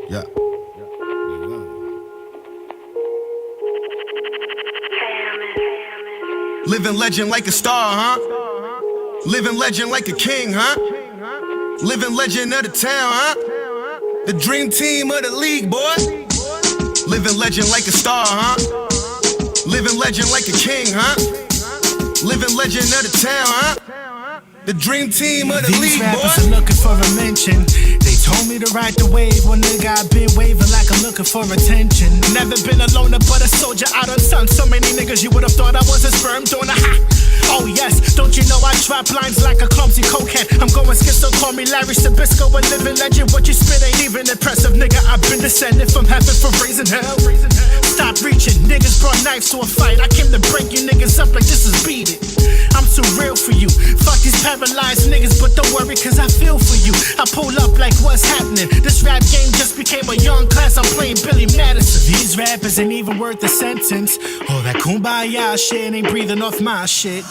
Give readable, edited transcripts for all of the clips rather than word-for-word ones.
Yeah. Living legend like a star, huh? Living legend like a king, huh? Living legend of the town, huh? The dream team of the league, boy. Living legend like a star, huh? Living legend like a king, huh? Living legend of the town, huh? The dream team of the league, boy. These rappers are looking for a mention. They told me to ride the wave. One nigga I've been waving like I'm looking for attention. Never been a loner but a soldier out on sun. So many niggas you would've thought I was a sperm donor. Ha! Oh yes, don't you know I drop lines like a clumsy cokehead. I'm going schizo, call me Larry Sabisco, a living legend. What you spit ain't even impressive, nigga. I've been descended from heaven for raising hell. Stop reaching, niggas brought knives to a fight. I came to break you niggas up like this is Beat It. I'm too real for you. Fuck these paralyzed niggas, but don't worry cause I feel for you. I pull up like what's happening. This rap game just became a young class. I'm playing Billy Madison. These rappers ain't even worth a sentence. All that kumbaya shit ain't breathing off my shit.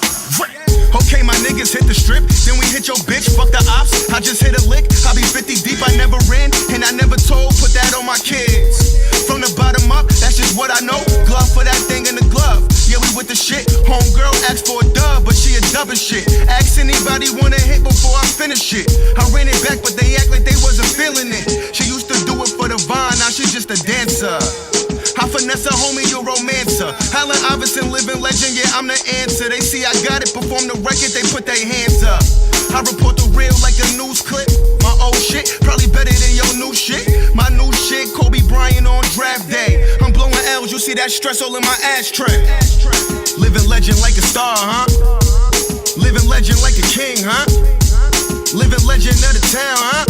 Okay, my niggas hit the strip, then we hit your bitch, fuck the ops. I just hit a lick, I be 50 deep, I never ran, and I never told, put that on my kids. From the bottom up, that's just what I know. Glove for that thing in the glove. Yeah, we with the shit. Homegirl asked for a dub, but she a dub and shit. Ask anybody wanna hit before I finish it. I ran it back, but they act like they wasn't feeling it. She used to do it for the vine, now she's just a dancer. I finesse a homie, you romancer. Allen Iverson, living legend, yeah, I'm the answer. They see I got it, perform the record, they put their hands up. I report the real like a news clip. My old shit, probably better than your new shit. My new shit, Kobe Bryant on draft day. I'm blowing L's, you see that stress all in my ashtray. Living legend like a star, huh? Living legend like a king, huh? Living legend of the town, huh?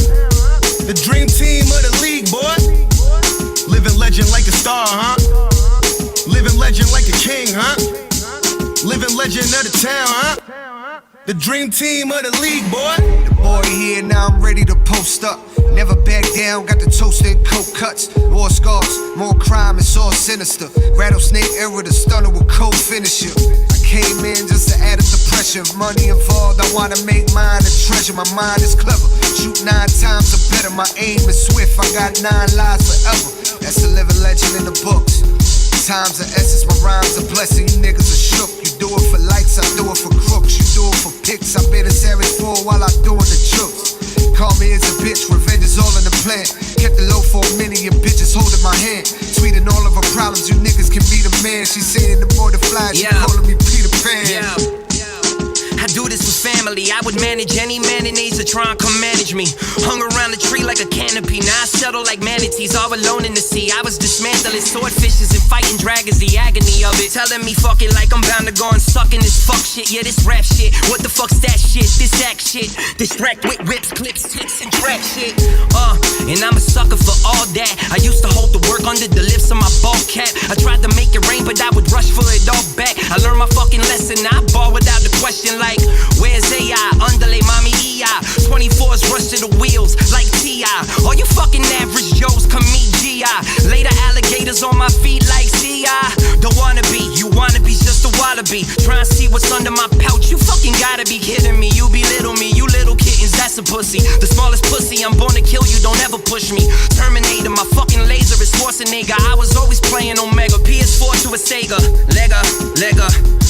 The dream team of the league, boy. Living legend like a star, huh? Living legend like a king, huh? Living legend of the town, huh? The dream team of the league, boy. The boy here, now I'm ready to post up. Never back down, got the toast and coke cuts. More scars, more crime, it's all sinister. Rattlesnake era, the stunner with cold finisher. I came in just to add up the pressure. Money involved, I wanna make mine a treasure. My mind is clever, shoot 9 times or better. My aim is swift, I got 9 lives forever. That's a living legend in the books. Time's of essence, my rhymes are blessing. You niggas are shook. You do it for likes, I do it for crooks. You do it for pics, I been a savage for while I doing the tricks. Call me as a bitch, revenge is all in the plan. Kept the low for a minute, your bitches holding my hand. Tweeting all of her problems, you niggas can be the man. She saying the more the fly, she calling me Peter Pan. I do this for family. I would manage any man that needs to try and come manage me. Hung around the tree like a canopy. Now I settle like manatees, all alone in the sea. I was dismantling swordfishes and fighting dragons, the agony of it. Telling me fuck it like I'm bound to go and suck in this fuck shit. Yeah, this rap shit. What the fuck's that shit? This act shit. Distract with whips, clips, tits, and trap shit. And I'm a sucker for all that. I used to hold the work under the lips of my ball cap. I tried to make it rain, but I would rush for it all back. I learned my fucking lesson. I ball without the question like, where's AI? Underlay, mommy, EI. 24s rush to the wheels like T.I. All you fucking average Joes come meet G.I. Later alligators on my feet like C.I. Don't wanna be, you wanna be just a wallaby. Try and see what's under my pouch. You fucking gotta be kidding me. You belittle me, you little kittens, that's a pussy. The smallest pussy, I'm born to kill you, don't ever push me. Terminator, my fucking laser is Schwarzenegger. I was always playing Omega, PS4 to a Sega. Lega,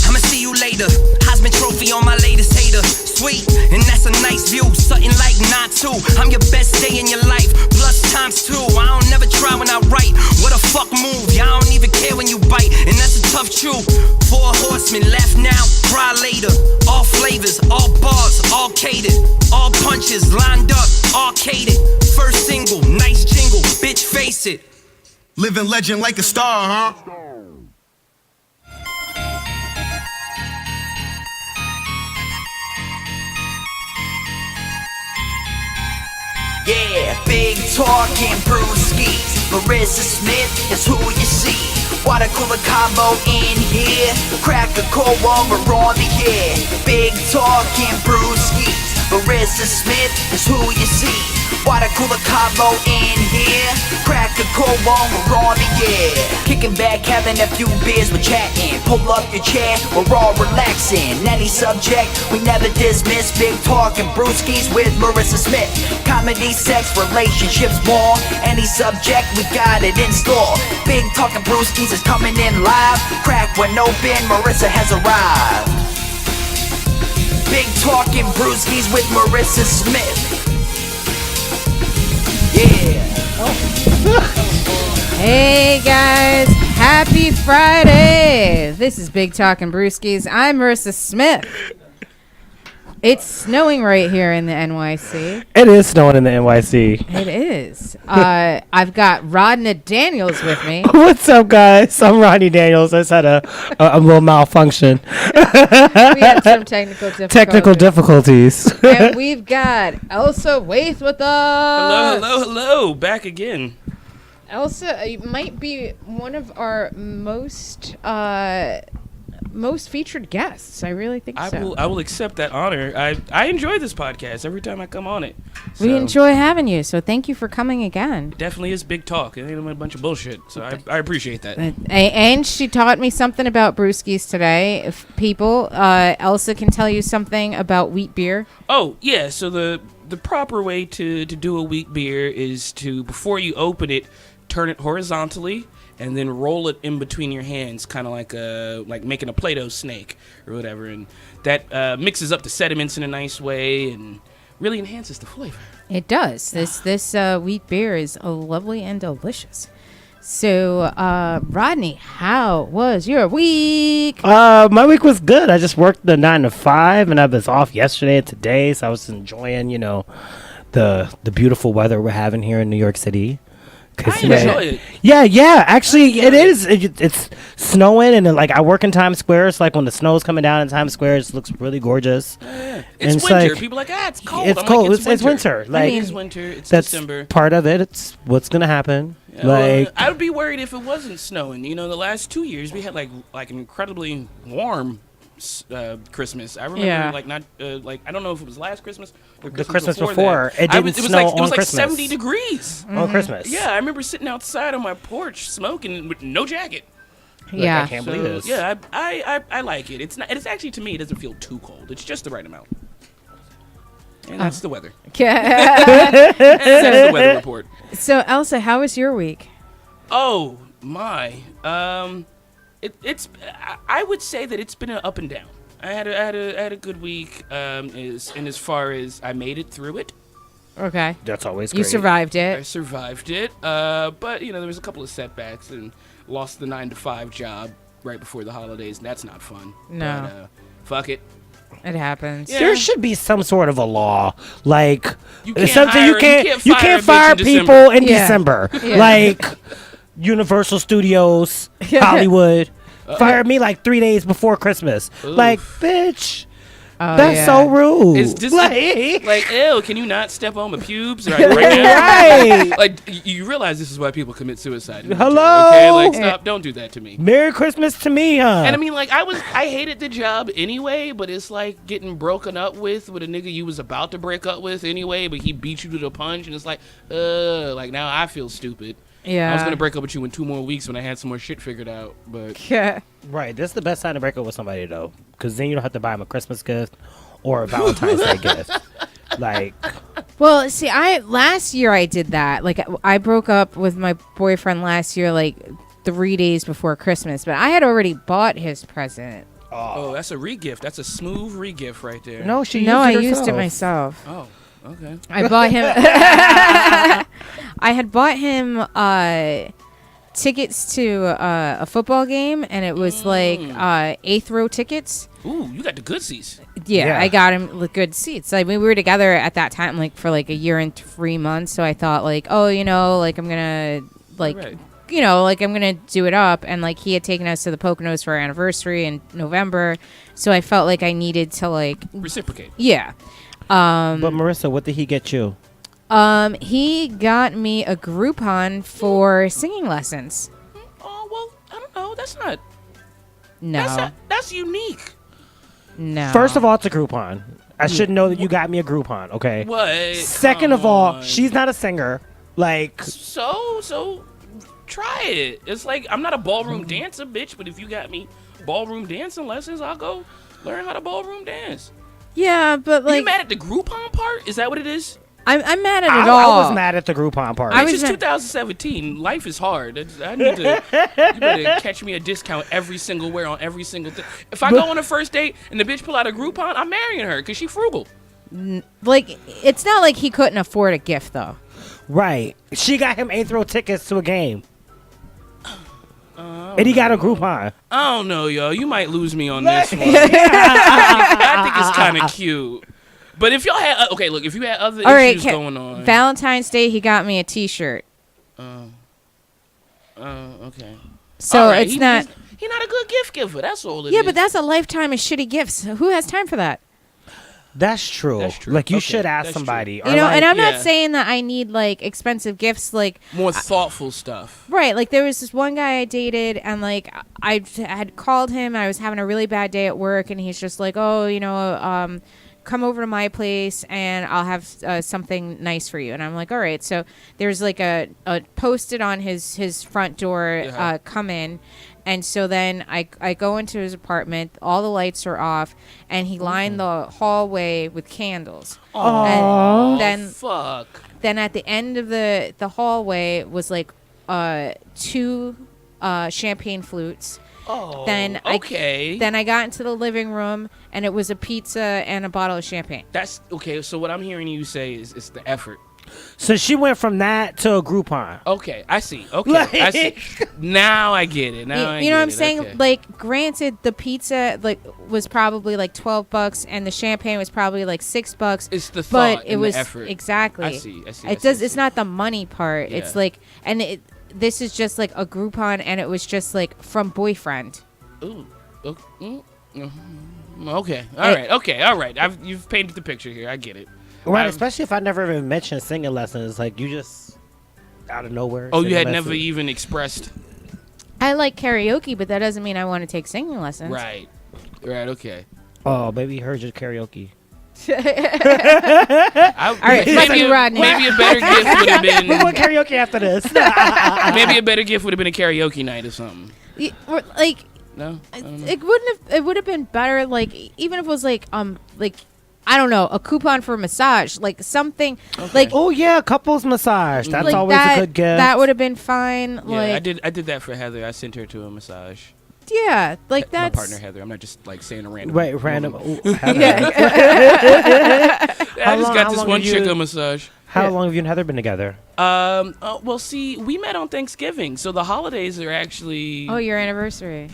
I'ma see you later. Heisman Trophy on my latest hater. Sweet, and that's a nice view. Something like 9-2. I'm your best day in your life, plus ×2. I don't never try when I write. What a fuck move, y'all don't even care when you bite. And that's a tough truth. 4 horsemen, laugh now, cry later. All flavors, all bars, all catered. All punches lined up, arcaded. First single, nice jingle, bitch face it. Living legend like a star, huh? Yeah, big Talk and Brewskis. Marissa Smith is who you see. Water cooler combo in here. Crack a cold one, we're on the air. Big Talk and Brewskis. Marissa Marissa Smith is who you see. Water cooler combo in here. Crack a cold one, we're on the air. Kicking back, having a few beers, we're chatting. Pull up your chair, we're all relaxing. Any subject, we never dismiss. Big Talk and Brewskis with Marissa Smith. Comedy, sex, relationships, more. Any subject, we got it in store. Big Talk and Brewskis is coming in live. Crack one open, Marissa has arrived. Big Talk and Brewskis with Marissa Smith. Yeah. Hey guys, happy Friday. This is Big Talk and Brewskis. I'm Marissa Smith. It's snowing right here in the NYC. It is snowing in the NYC. It is. I've got Rodney Daniels with me. What's up, guys? I'm Rodney Daniels. I just had a little malfunction. We had some technical difficulties. And we've got Elsa Waith with us. Hello. Back again. Elsa might be one of our most featured guests. I really think so. I will accept that honor. I enjoy this podcast every time I come on it. So We enjoy having you, so thank you for coming again. definitely is big talk. It ain't a bunch of bullshit. So I appreciate that. And she taught me something about brewskis today. If people, Elsa can tell you something about wheat beer. Oh yeah. So the proper way to do a wheat beer is to, before you open it, turn it horizontally and then roll it in between your hands, kind of like making a Play-Doh snake or whatever, and that mixes up the sediments in a nice way and really enhances the flavor. It does. This wheat beer is lovely and delicious. So, Rodney, how was your week? My week was good. I just worked the 9 to 5, and I was off yesterday and today, so I was enjoying, the beautiful weather we're having here in New York City. I enjoy it. Yeah. Actually, it is. It's snowing, and I work in Times Square. It's like when the snow's coming down in Times Square, it looks really gorgeous. Yeah. And It's winter. People are like, it's cold. It's I'm cold. Like, it's winter. Like, it's winter. It's that's December. part of it. It's what's gonna happen. Yeah, well, I would be worried if it wasn't snowing. The last 2 years we had like an incredibly warm Christmas. I remember I don't know if it was last Christmas or the Christmas before before that. it didn't snow it was on Christmas. 70 degrees on Christmas. Yeah, I remember sitting outside on my porch smoking with no jacket. Yeah. I can't believe this. Yeah, I like it. It's not. It's actually, to me, it doesn't feel too cold. It's just the right amount. And that's the weather. Yeah. And that's the weather report. So, Elsa, how was your week? Oh my. I would say that it's been an up and down. I had a good week. As far as I made it through it. Okay. That's always great. You survived I it. survived it. But there was a couple of setbacks and lost the 9 to 5 job right before the holidays, and that's not fun. No. But, fuck it. It happens. Yeah. There should be some sort of a law, like You can't something hire- you can't fire a bitch in people in Yeah. December, Yeah. like Universal Studios, Hollywood. Fired me like 3 days before Christmas. Oof. Like, bitch, Oh, that's yeah. so rude. It's just like, ew, can you not step on my pubes right now? Right. Like, you realize this is why people commit suicide. don't you? Hello? Okay, like, stop, don't do that to me. Merry Christmas to me, huh? And I mean, like, I hated the job anyway, but it's like getting broken up with a nigga you was about to break up with anyway, but he beat you to the punch, and it's like now I feel stupid. Yeah. I was gonna break up with you in 2 more weeks when I had some more shit figured out, but Yeah. Right, this is the best time to break up with somebody, though, because then you don't have to buy them a Christmas gift or a Valentine's Day gift. Like, Well, see, last year I did that. Like, I broke up with my boyfriend last year, like 3 days before Christmas, but I had already bought his present. oh, that's a re-gift. That's a smooth re-gift right there. no, she No, I used it used it herself. myself. Oh, okay. I bought him. I had bought him tickets to a football game, and it was like 8th row tickets. Ooh, you got the good seats. Yeah, Yeah. I got him good seats. I mean, we were together at that time, like for like a year and 3 months. So I thought, like, oh, like I'm gonna like. Right. Like I'm gonna do it up, and like he had taken us to the Poconos for our anniversary in November, so I felt like I needed to like, Reciprocate. yeah. But Marissa, what did he get you? He got me a Groupon for singing lessons. Oh, well, I don't know. That's No, that's unique. no. First of all, it's a Groupon. I should know that you got me a Groupon, okay? What? Second Come of all, on. she's not a singer. Like, So try it. It's like I'm not a ballroom dancer, bitch, but if you got me ballroom dancing lessons, I'll go learn how to ballroom dance. Yeah, but Are you like mad at the Groupon part? Is that what it is? I'm mad at it I all. was mad at the Groupon part. I It's was just mad- 2017. Life is hard. I need to. You better catch me a discount every single wear on every single thing. If I go on a first date and the bitch pull out a Groupon, I'm marrying her because she frugal. Like, it's not like he couldn't afford a gift though. Right. She got him 8th row tickets to a game. And he got a Groupon. I don't know, yo. You might lose me on this one. I think it's kind of cute. But if y'all had okay, look, if you had other All right, issues going on, Valentine's Day, he got me a T-shirt. okay. So All right, it's not. He's not a good gift giver. That's all it is. Yeah, but that's a lifetime of shitty gifts. Who has time for that? That's true. That's true. Like, you Okay, should ask that's somebody. You know, and I'm yeah. not saying that I need like expensive gifts, like more thoughtful stuff. right. Like there was this one guy I dated, and like I had called him. I was having a really bad day at work, and he's just like, "Oh, you know, come over to my place, and I'll have something nice for you." And I'm like, "All right." So there's like a posted on his front door, Yeah. come in. And so then I go into his apartment. All the lights are off, and he lined the hallway with candles. And then at the end of the hallway was like 2 champagne flutes. Oh, Then okay. Then I got into the living room, and it was a pizza and a bottle of champagne. That's okay. So what I'm hearing you say is it's the effort. So she went from that to a Groupon. Okay, I see. Okay, I see. Now I get it. Now I You know what I'm get it. saying? Okay. Like, granted, the pizza like was probably like $12, and the champagne was probably like $6. It's the but thought it and was the effort. exactly. I see. It does. It's not the money part. Yeah. It's like, and this is just like a Groupon, and it was just like from boyfriend. Ooh. Okay. All right. Okay. All right. You've painted the picture here. I get it. Right, especially if I never even mentioned singing lessons. Like, you just, out of nowhere. Oh, you singing had lessons. never even expressed. I like karaoke, but that doesn't mean I want to take singing lessons. Right. Right. Okay. Oh, baby, you heard your karaoke. All right, fuck you, Rodney. Maybe a better gift would have been. We want karaoke after this. Maybe a better gift would have been a karaoke night or something. Or, like, No. I don't know. it wouldn't have. It would have been better. Like, even if it was like I don't know, a coupon for a massage, like something like. Oh yeah, couples massage. That's like always that, a good gift. That would have been fine. Yeah, like, I did that for Heather. I sent her to a massage. yeah, like My that's partner Heather. I'm not just like saying a random. Right, random. woman. Ooh, Heather. I just long- got how this long one have chick you- a massage. How long have you and Heather been together? Well, see, we met on Thanksgiving, so the holidays are actually. Oh, your anniversary.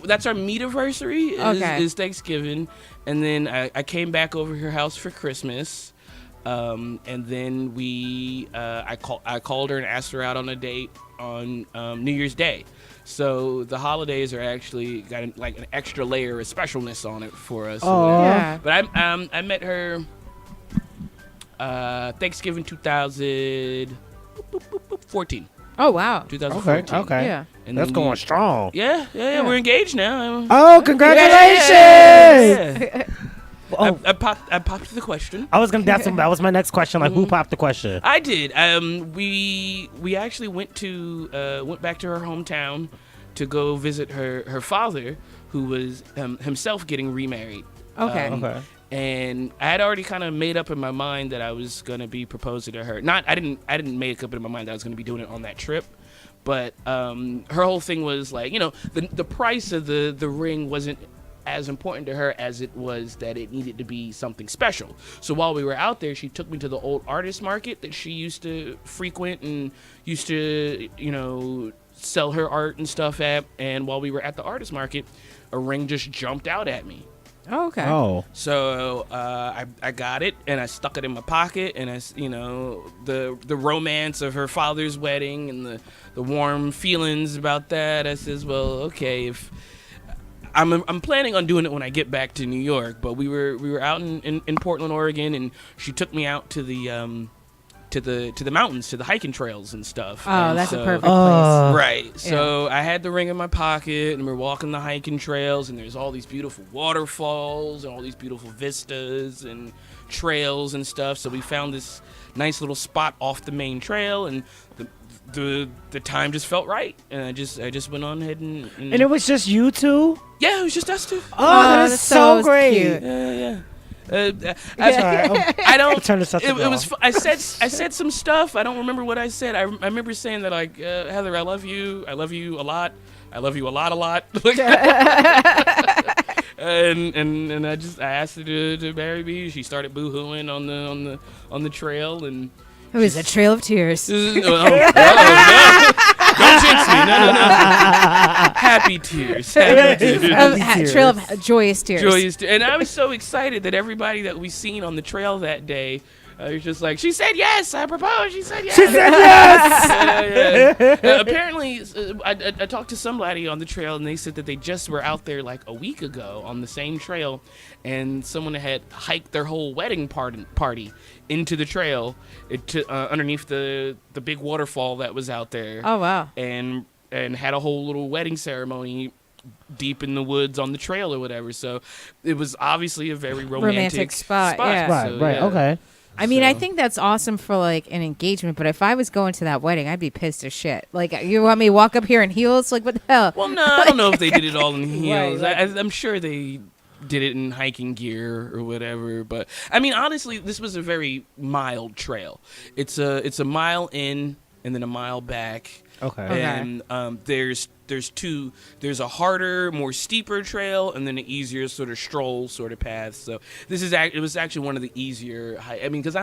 That's our meet-iversary. Okay. Is Thanksgiving, and then I came back over her house for Christmas, and then I called her and asked her out on a date on New Year's Day. So the holidays are actually got like an extra layer of specialness on it for us. Oh. Yeah. But I met her Thanksgiving 2014. Oh wow. 2014. Okay. Yeah. And That's then going strong. Yeah, we're engaged now. Oh, congratulations! Yeah. Oh, I popped the question. I was gonna. That was my next question. Like, who popped the question? I did. We actually went back to her hometown to go visit her father, who was himself getting remarried. Okay. Okay. And I had already kind of made up in my mind that I was gonna be proposing to her. I didn't make up in my mind that I was gonna be doing it on that trip, but her whole thing was like, you know, the price of the ring wasn't as important to her as it was that it needed to be something special. So while we were out there, she took me to the old artist market that she used to frequent and used to, you know, sell her art and stuff at. And while we were at the artist market, a ring just jumped out at me. Oh, okay. Oh. So I got it and I stuck it in my pocket, and the romance of her father's wedding and the warm feelings about that. I says, well, okay, if I'm planning on doing it when I get back to New York, but we were out in Portland, Oregon, and she took me out to the to the mountains, to the hiking trails and stuff. Oh, And that's so- a perfect place. Right. So I had the ring in my pocket, and we're walking the hiking trails, and there's all these beautiful waterfalls and all these beautiful vistas and trails and stuff. So we found this nice little spot off the main trail, and the time just felt right, and I just went on ahead and it was just you two? yeah, it was just us two. Oh, that is so great. cute. Yeah. Sorry. I don't. Turn this up to It was. I said some stuff. I don't remember what I said. I remember saying that like Heather, I love you. I love you a lot. I love you a lot. and I asked her to marry me. She started boohooing on the trail, and It was a trail of tears. no. Don't jinx me. No. Happy tears. Happy tears. Trail of joyous tears. And I was so excited that everybody that we seen on the trail that day was just like, she said yes, I proposed, she said yes. She said yes! Yeah. Apparently, I talked to somebody on the trail, and they said that they just were out there like a week ago on the same trail, and someone had hiked their whole wedding party into the trail underneath the big waterfall that was out there. Oh, wow. And had a whole little wedding ceremony deep in the woods on the trail or whatever. So it was obviously a very romantic spot. Yeah. Right, okay. I mean, I So- think that's awesome for like an engagement, but if I was going to that wedding, I'd be pissed as shit. Like, you want me to walk up here in heels? Like, what the hell? Well, no, I don't know if they did it all in heels. Right. I'm sure they did it in hiking gear or whatever. But I mean, honestly, this was a very mild trail. It's a mile in and then a mile back. Okay. And there's a harder, more steeper trail, and then an easier sort of stroll sort of path. So it was actually one of the easier. I mean, because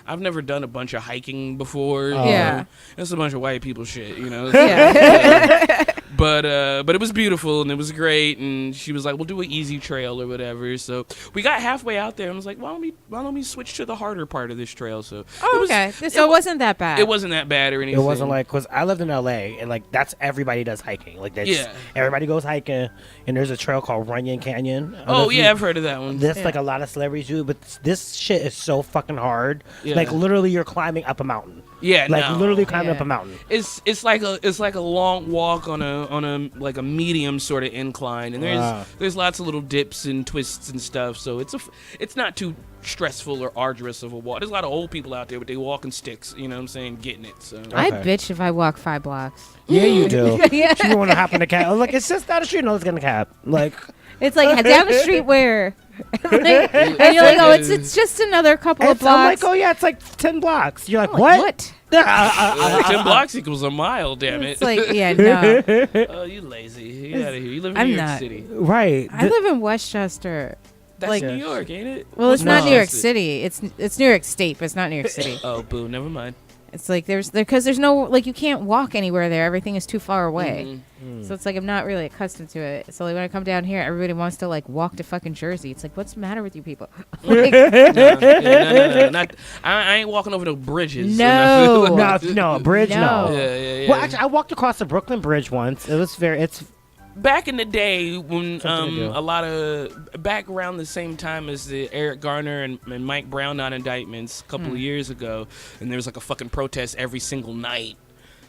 I've never done a bunch of hiking before. Yeah. It's a bunch of white people shit, you know. Yeah. But it was beautiful and it was great, and she was like, "We'll do an easy trail or whatever." So we got halfway out there and was like, "Why don't we switch to the harder part of this trail?" So Okay. So it wasn't that bad. It wasn't that bad or anything. It wasn't like, because I lived in LA, and like that's everybody does hiking. Like that's Yeah. everybody goes hiking, and there's a trail called Runyon Canyon. I don't know Oh if you- yeah, I've heard of that one. This like a lot of celebrities do, but this shit is so fucking hard. Yeah. Like literally, you're climbing up a mountain. Yeah, Like no. literally climbing Yeah. up a mountain. It's like a long walk on a like a medium sort of incline, and there's lots of little dips and twists and stuff. So it's not too stressful or arduous of a walk. There's a lot of old people out there with they walking sticks. You know what I'm saying, getting it. So I'd Okay. bitch if I walk 5 blocks. Yeah, you do. Yeah. You want to hop in a cab? Like it's just down the street. No, it's gonna cab. Like It's like down the street where, like, and you're like, oh, it's just another couple of it's, I'm blocks. like, oh yeah, it's like 10 blocks. You're like, I'm like, what? 10 blocks equals a mile. Damn it. It's like, yeah, no. Oh, you lazy. Get out of here. You live in I'm New York not. City. Right. I live in Westchester. That's like- New York, ain't it? Well, it's No. not New York Westchester. City. It's New York State, but it's not New York City. Oh, boo. Never mind. It's like because there's no, like, you can't walk anywhere there. Everything is too far away. Mhm. So it's like I'm not really accustomed to it. So like when I come down here, everybody wants to like walk to fucking Jersey. It's like, what's the matter with you people? Like, No. Not, I ain't walking over no bridges. No. No, bridge, no. No. Yeah. Well, actually, I walked across the Brooklyn Bridge once. It was it's Back in the day when Something to do. a lot of back around the same time as the Eric Garner and Mike Brown non-indictments a couple of years ago, and there was like a fucking protest every single night.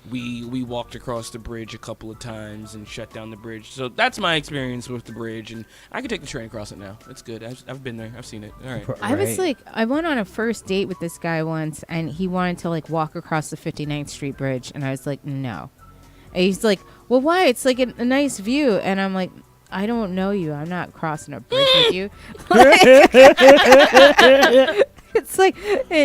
We walked across the bridge a couple of times and shut down the bridge. So that's my experience with the bridge, and I can take the train across it now. It's good. I've been there. I've seen it. All right. I was like, I went on a first date with this guy once, and he wanted to like walk across the 59th Street Bridge, and I was like, no. And he's like, well, why? It's like a nice view, and I'm like, I don't know you. I'm not crossing a bridge with you. It's like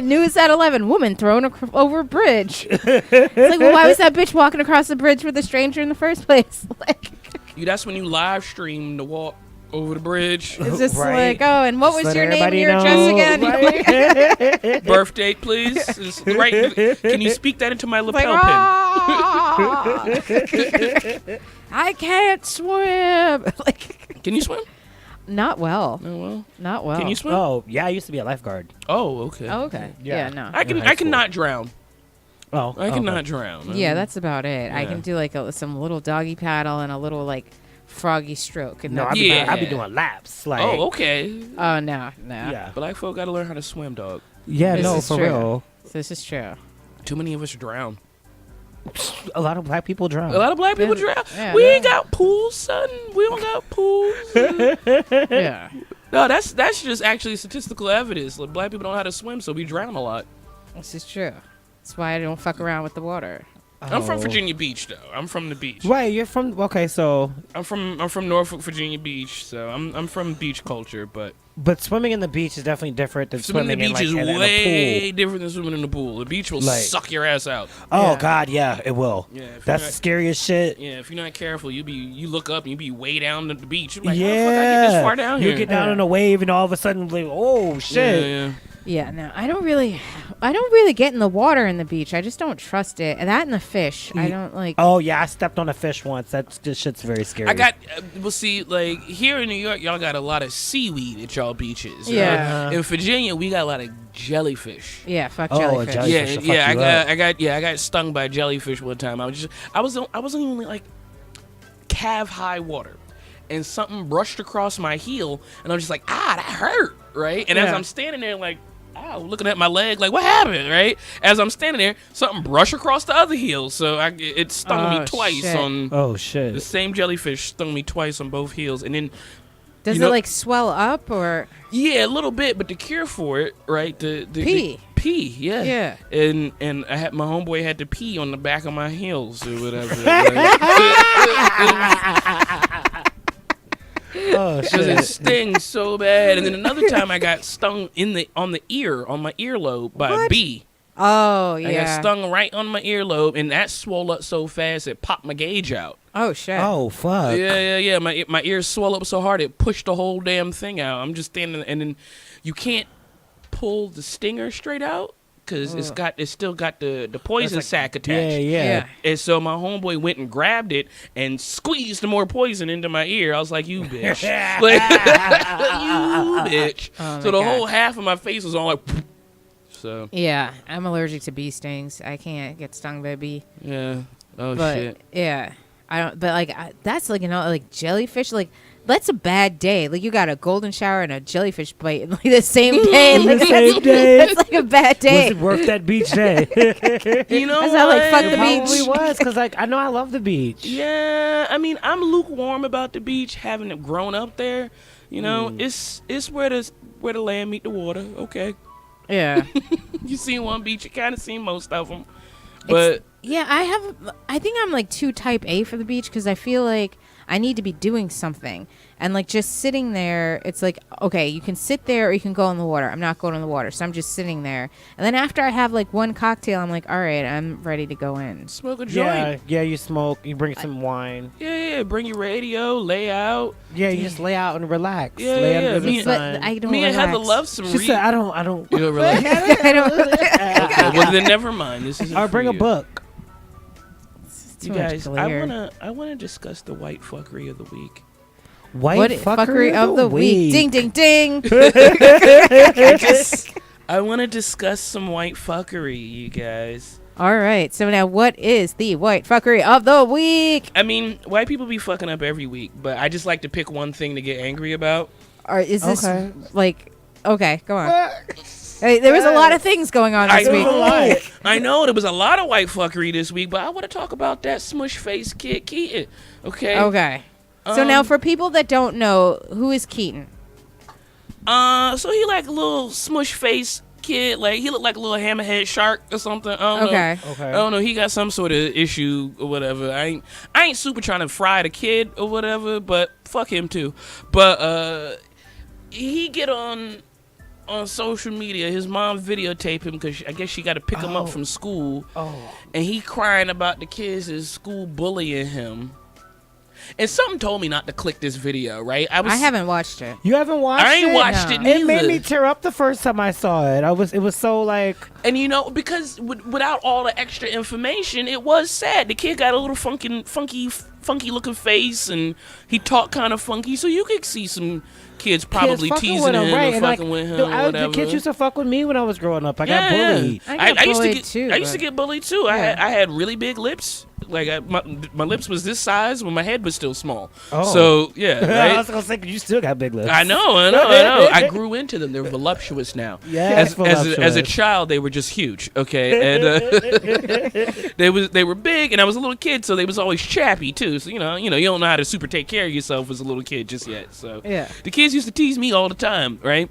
news at 11. Woman thrown over a bridge. It's like, well, why was that bitch walking across the bridge with a stranger in the first place? Like, That's when you live stream the walk over the bridge. it's just Right. like, oh, and what was Let your name and everybody your know. address again? Right. Birth date, please. Right. Can you speak that into my Like, lapel pin? "Ah, I can't swim. Like, Can you swim? not well. Oh well. Not well. Can you swim? Oh, yeah, I used to be a lifeguard. Oh, okay. Oh, okay. Yeah. Yeah, no. I can In high I can school. not drown. Oh, I okay. cannot drown. Yeah, that's about it. I Yeah. can do like some little doggy paddle and a little like froggy stroke. And No, that's Yeah. about I be it. doing laps. Like, Oh, okay. Oh no. yeah, Black folk gotta learn how to swim, dog. yeah, This no, is for true. real. This is true. Too many of us drown. A lot of black people drown. A lot of black people drown. Yeah, We yeah. ain't got pools, son. We don't got pools. Yeah. No, that's just actually statistical evidence. Like, black people don't know how to swim, so we drown a lot. This is true. That's why I don't fuck around with the water. I'm from Oh. Virginia Beach, though. I'm from the beach. Right, you're from. Okay, so I'm from Norfolk, Virginia Beach, so I'm from beach culture. But but swimming in the beach is definitely different than swimming in the beach is in a way pool. different than swimming in the pool. The beach will Like- suck your ass out. Oh Yeah. God, yeah, it will. Yeah, if That's you're the not- scariest shit. Yeah, if you're not careful, you look up and you be way down at the beach. You're like, how the fuck I get this far down you here? get down in a wave and all of a sudden, like, oh shit. Yeah. Yeah, no, I don't really get in the water in the beach. I just don't trust it. And that and the fish, I don't like. Oh yeah, I stepped on a fish once. This shit's very scary. I got, well, see, like, here in New York, y'all got a lot of seaweed at y'all beaches. Right? Yeah. In Virginia, we got a lot of jellyfish. Yeah, fuck Oh, jellyfish. jellyfish. Yeah, will fuck yeah, you up. I got stung by a jellyfish one time. I wasn't even like calf high water, and something brushed across my heel, and I'm just like, that hurt, right? And as Yeah. I'm standing there, like, looking at my leg, like, what happened, right? As I'm standing there, something brushed across the other heel, so it stung me Oh, twice shit. on. Oh The shit. same jellyfish stung me twice on both heels, and then Does you it know- like swell up or? yeah, a little bit, but the cure for it, right? The Pee. pee, yeah, Yeah. And I had my homeboy had to pee on the back of my heels or whatever. Oh Because it shit. stings so bad. And then another time I got stung on my earlobe by a bee. Oh I got yeah. stung right on my earlobe, and that swelled up so fast it popped my gauge out. Oh shit. Oh fuck. Yeah. My ears swelled up so hard it pushed the whole damn thing out. I'm just standing, and then you can't pull the stinger straight out because it's still got the poison sac attached. Yeah, yeah. Yeah. And so my homeboy went and grabbed it and squeezed more poison into my ear. I was like, "You bitch, like, you bitch!" Oh, so my the God. whole half of my face was all like. So Yeah, I'm allergic to bee stings. I can't get stung by a bee. yeah. Oh But shit. yeah, I don't. But like that's like like jellyfish. Like that's a bad day. Like you got a golden shower and a jellyfish bite in like the same day. Like, The same day. That's like a bad day. Was it worth that beach day? You know That's how, like, fuck the It beach. probably was, because like I know I love the beach. Yeah, I mean, I'm lukewarm about the beach, having grown up there. You know, it's where the land meet the water. Okay, Yeah. you seen one beach, you kind of seen most of them, but Yeah, I think I'm like too type A for the beach because I feel like I need to be doing something. And like just sitting there, it's like, okay, you can sit there or you can go in the water. I'm not going in the water. So I'm just sitting there. And then after I have like one cocktail, I'm like, all right, I'm ready to go in. smoke a Yeah, joint. yeah. You smoke. You bring some wine. Yeah, bring your radio, lay out. Yeah, you just lay out and relax. Yeah, lay yeah, under the me- But sun. I don't Me and Heather relax. love some. She said, "I don't." You don't relax. I don't. Okay, well then, never mind. This is. Or bring a book. You Too much guys, glare. I wanna discuss the white fuckery of the week. White What fuckery of the week? Ding, ding, ding. I want to discuss some white fuckery, you guys. All right. So now, what is the white fuckery of the week? I mean, white people be fucking up every week, but I just like to pick one thing to get angry about. Or is this Okay. like? Okay, go on. Hey, there was a lot of things going on this week. I know there was a lot of white fuckery this week, but I want to talk about that smush face kid Keaton. Okay. Okay. So now, for people that don't know, who is Keaton? So he like a little smush face kid, like he looked like a little hammerhead shark or something. I don't know. Okay. Okay. I don't know. He got some sort of issue or whatever. I ain't super trying to fry the kid or whatever, but fuck him too. But he get on social media. His mom videotaped him because I guess she got to pick him up from school. Oh. And he crying about the kids at school bullying him. And something told me not to click this video, right? I haven't watched it. You haven't watched it? I ain't watched No. it neither. It made me tear up the first time I saw it. It was so like. And you know, because without all the extra information, it was sad. The kid got a little funky looking face, and he talked kind of funky, so you could see some kids probably fucking teasing with him right? and And, like, fucking with him. the, or the whatever. kids used to fuck with me when I was growing up. I got Yeah. bullied. I got used to bullied get too, I used to but- get bullied too. Yeah. I had really big lips. Like my lips was this size when my head was still small. Oh. So yeah, I right? was gonna say, 'cause you still got big lips. I know. I grew into them. They're voluptuous now. Yes, as a voluptuous. child, they were just huge. Okay, and they were big, and I was a little kid, so they was always chappy too. So you don't know how to super take care of yourself as a little kid just yet. So Yeah. the kids used to tease me all the time, right?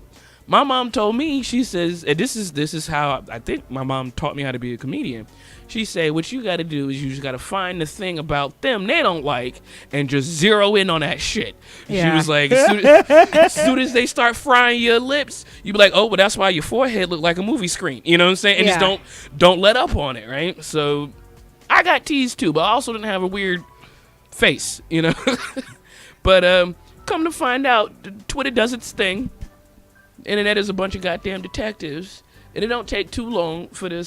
My mom told me, she says, and this is how I think my mom taught me how to be a comedian. She said, what you got to do is you just got to find the thing about them they don't like and just zero in on that shit. Yeah. She was like, as soon as they start frying your lips, you be like, oh, well, that's why your forehead look like a movie screen. You know what I'm saying? And Yeah. just don't let up on it, right? So I got teased too, but I also didn't have a weird face, you know? But come to find out, Twitter does its thing. Internet is a bunch of goddamn detectives, and it don't take too long for them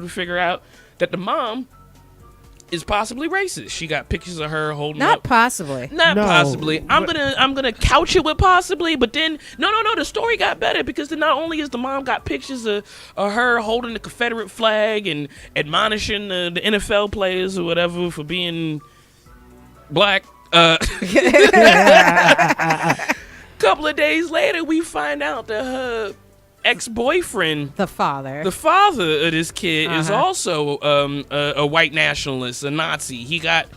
to figure out that the mom is possibly racist. She got pictures of her holding Not up. possibly. Not No, possibly. I'm gonna couch it with possibly, but then no. The story got better because then not only is the mom got pictures of her holding the Confederate flag and admonishing the NFL players or whatever for being black. Couple of days later, we find out that her ex-boyfriend, The father. the father of this kid, is Uh-huh. also a white nationalist, a Nazi. He got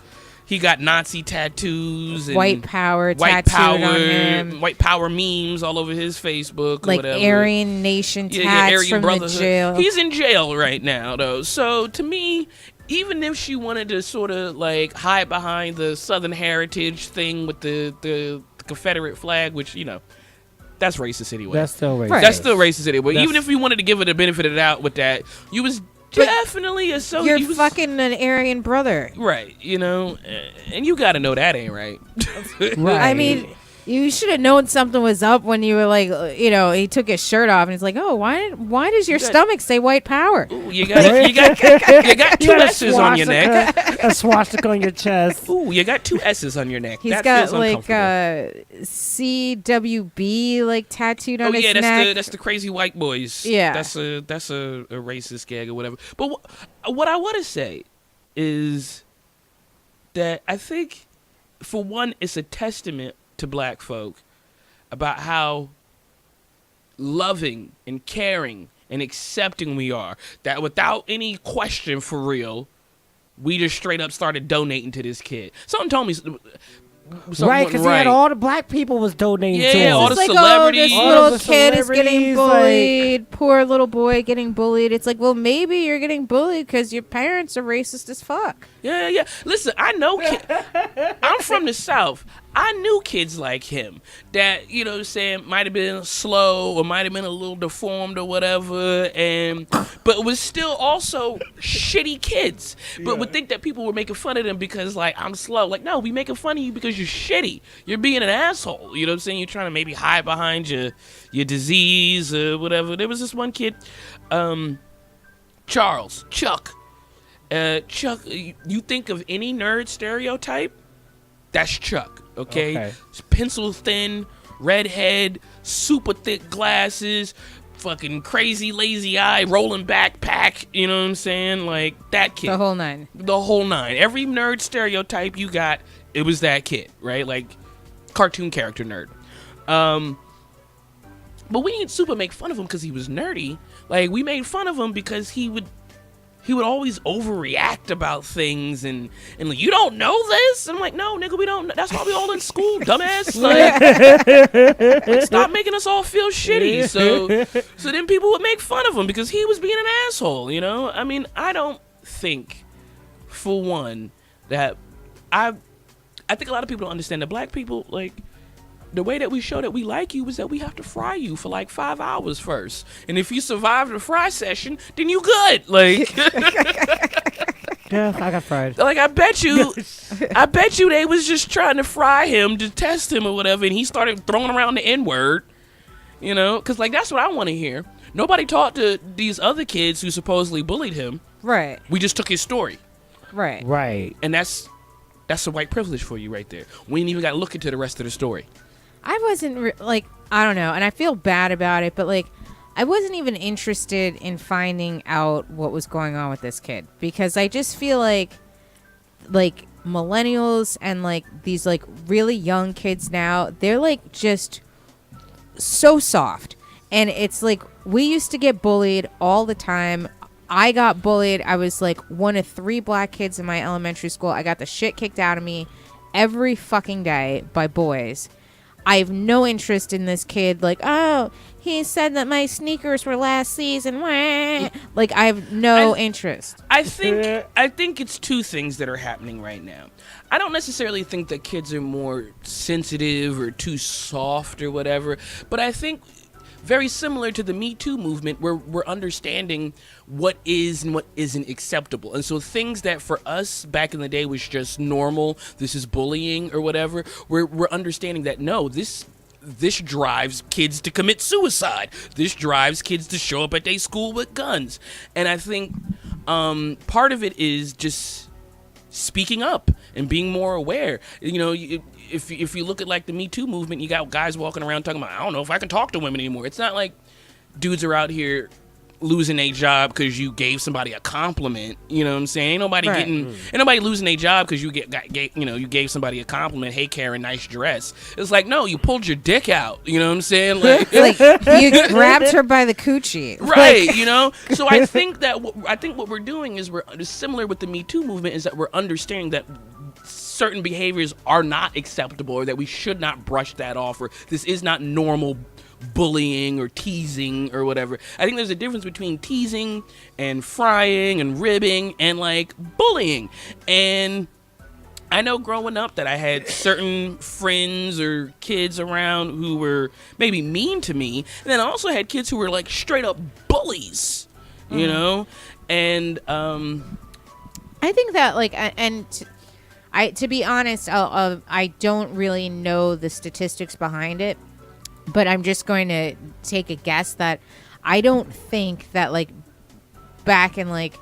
Nazi tattoos and White power white tattooed power, on him. white power memes all over his Facebook, or Like whatever. Aryan Nation tats Aryan from the Brotherhood. jail. He's in jail right now, though. So to me, even if she wanted to sort of like hide behind the Southern heritage thing with the Confederate flag, which that's racist anyway. That's still racist. Right. That's still racist anyway. That's- Even if you wanted to give her the benefit of the doubt with that, you was definitely a so You're you was, fucking an Aryan brother. right, and you got to know that ain't right. Right. I mean, you should have known something was up when you were like, he took his shirt off and he's like, oh, why does your stomach say white power? Ooh, you got two got a S's on your neck. swastika- a swastika on your chest. Ooh, you got two S's on your neck. He's that got feels like uncomfortable. CWB like tattooed on his that's neck. that's the crazy white boys. Yeah. that's a racist gag or whatever. But what I want to say is that I think, for one, it's a testament to black folk about how loving and caring and accepting we are. That without any question, for real, we just straight up started donating to this kid. Something told me. Right, because he had all the black people was donating to Yeah, him. all It's the like, celebrities. oh, All this little the kid is getting celebrities, bullied. Poor little boy getting bullied. It's like, well, maybe you're getting bullied because your parents are racist as fuck. Yeah. Listen, I know. I'm from the South. I knew kids like him that, might have been slow or might have been a little deformed or whatever, but was still also shitty kids. But would think that people were making fun of them because, like, I'm slow. Like, no, we making fun of you because you're shitty. You're being an asshole. You know what I'm saying? You're trying to maybe hide behind your disease or whatever. There was this one kid, Chuck. Chuck, you think of any nerd stereotype, that's Chuck, okay? Pencil thin, redhead, super thick glasses, fucking crazy lazy eye, rolling backpack, you know what I'm saying? Like, that kid. The whole nine. The whole nine. Every nerd stereotype you got, it was that kid, right? Like, cartoon character nerd. But we didn't super make fun of him because he was nerdy. Like, we made fun of him because he would always overreact about things and like, you don't know this? I'm like, no, nigga, we don't. That's why we all in school, dumbass. Like, stop making us all feel shitty. So then people would make fun of him because he was being an asshole, I mean, I don't think, for one, that I think a lot of people don't understand that black people, like, the way that we show that we like you is that we have to fry you for like 5 hours first. And if you survive the fry session, then you good. Like, Yeah, I got fried. like I bet you they was just trying to fry him to test him or whatever, and he started throwing around the N-word, because like that's what I want to hear. Nobody talked to these other kids who supposedly bullied him. Right. We just took his story, Right. Right. and that's a white privilege for you right there. We ain't even got to look into the rest of the story. I wasn't like, I don't know, and I feel bad about it, but like, I wasn't even interested in finding out what was going on with this kid, because I just feel like millennials and like these like really young kids now, they're like just so soft. And it's like, we used to get bullied all the time. I got bullied. I was like one of 3 black kids in my elementary school. I got the shit kicked out of me every fucking day by boys. I have no interest in this kid. Like, oh, he said that my sneakers were last season. Wah. Like, I have no interest. I think it's 2 things that are happening right now. I don't necessarily think that kids are more sensitive or too soft or whatever, but I think very similar to the Me Too movement, where we're understanding what is and what isn't acceptable. And so things that for us back in the day was just normal, this is bullying or whatever, we're understanding that no, this drives kids to commit suicide. This drives kids to show up at their school with guns. And I think part of it is just speaking up and being more aware. You know, if you look at like the Me Too movement, you got guys walking around talking about, I don't know if I can talk to women anymore. It's not like dudes are out here losing a job because you gave somebody a compliment. You know what I'm saying? Ain't nobody losing a job because you you gave somebody a compliment. Hey Karen, nice dress. It's like, no, you pulled your dick out. You know what I'm saying? Like, like you grabbed her by the coochie, right? You know. So I think what we're doing is we're similar with the Me Too movement, is that we're understanding that certain behaviors are not acceptable, or that we should not brush that off, or this is not normal bullying or teasing or whatever. I think there's a difference between teasing and frying and ribbing and like bullying. And I know growing up that I had certain friends or kids around who were maybe mean to me, and then I also had kids who were like straight up bullies, you know? And I think that like, to be honest, I don't really know the statistics behind it, but I'm just going to take a guess that I don't think that like back in like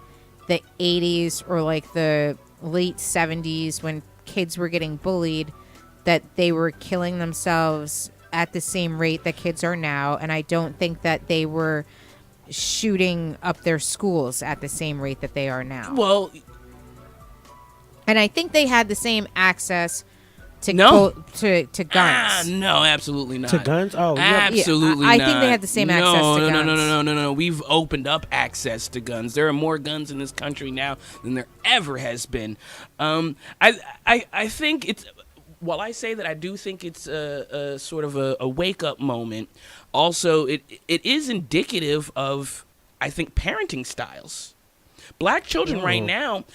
the 80s or like the late 70s, when kids were getting bullied, that they were killing themselves at the same rate that kids are now. And I don't think that they were shooting up their schools at the same rate that they are now. Well, and I think they had the same access to to guns. No, absolutely not. To guns? Oh, absolutely I not. think they had the same access to guns. No. We've opened up access to guns. There are more guns in this country now than there ever has been. I think it's, while I say that I do think it's a sort of a wake-up moment, also it is indicative of, I think, parenting styles. Black children right now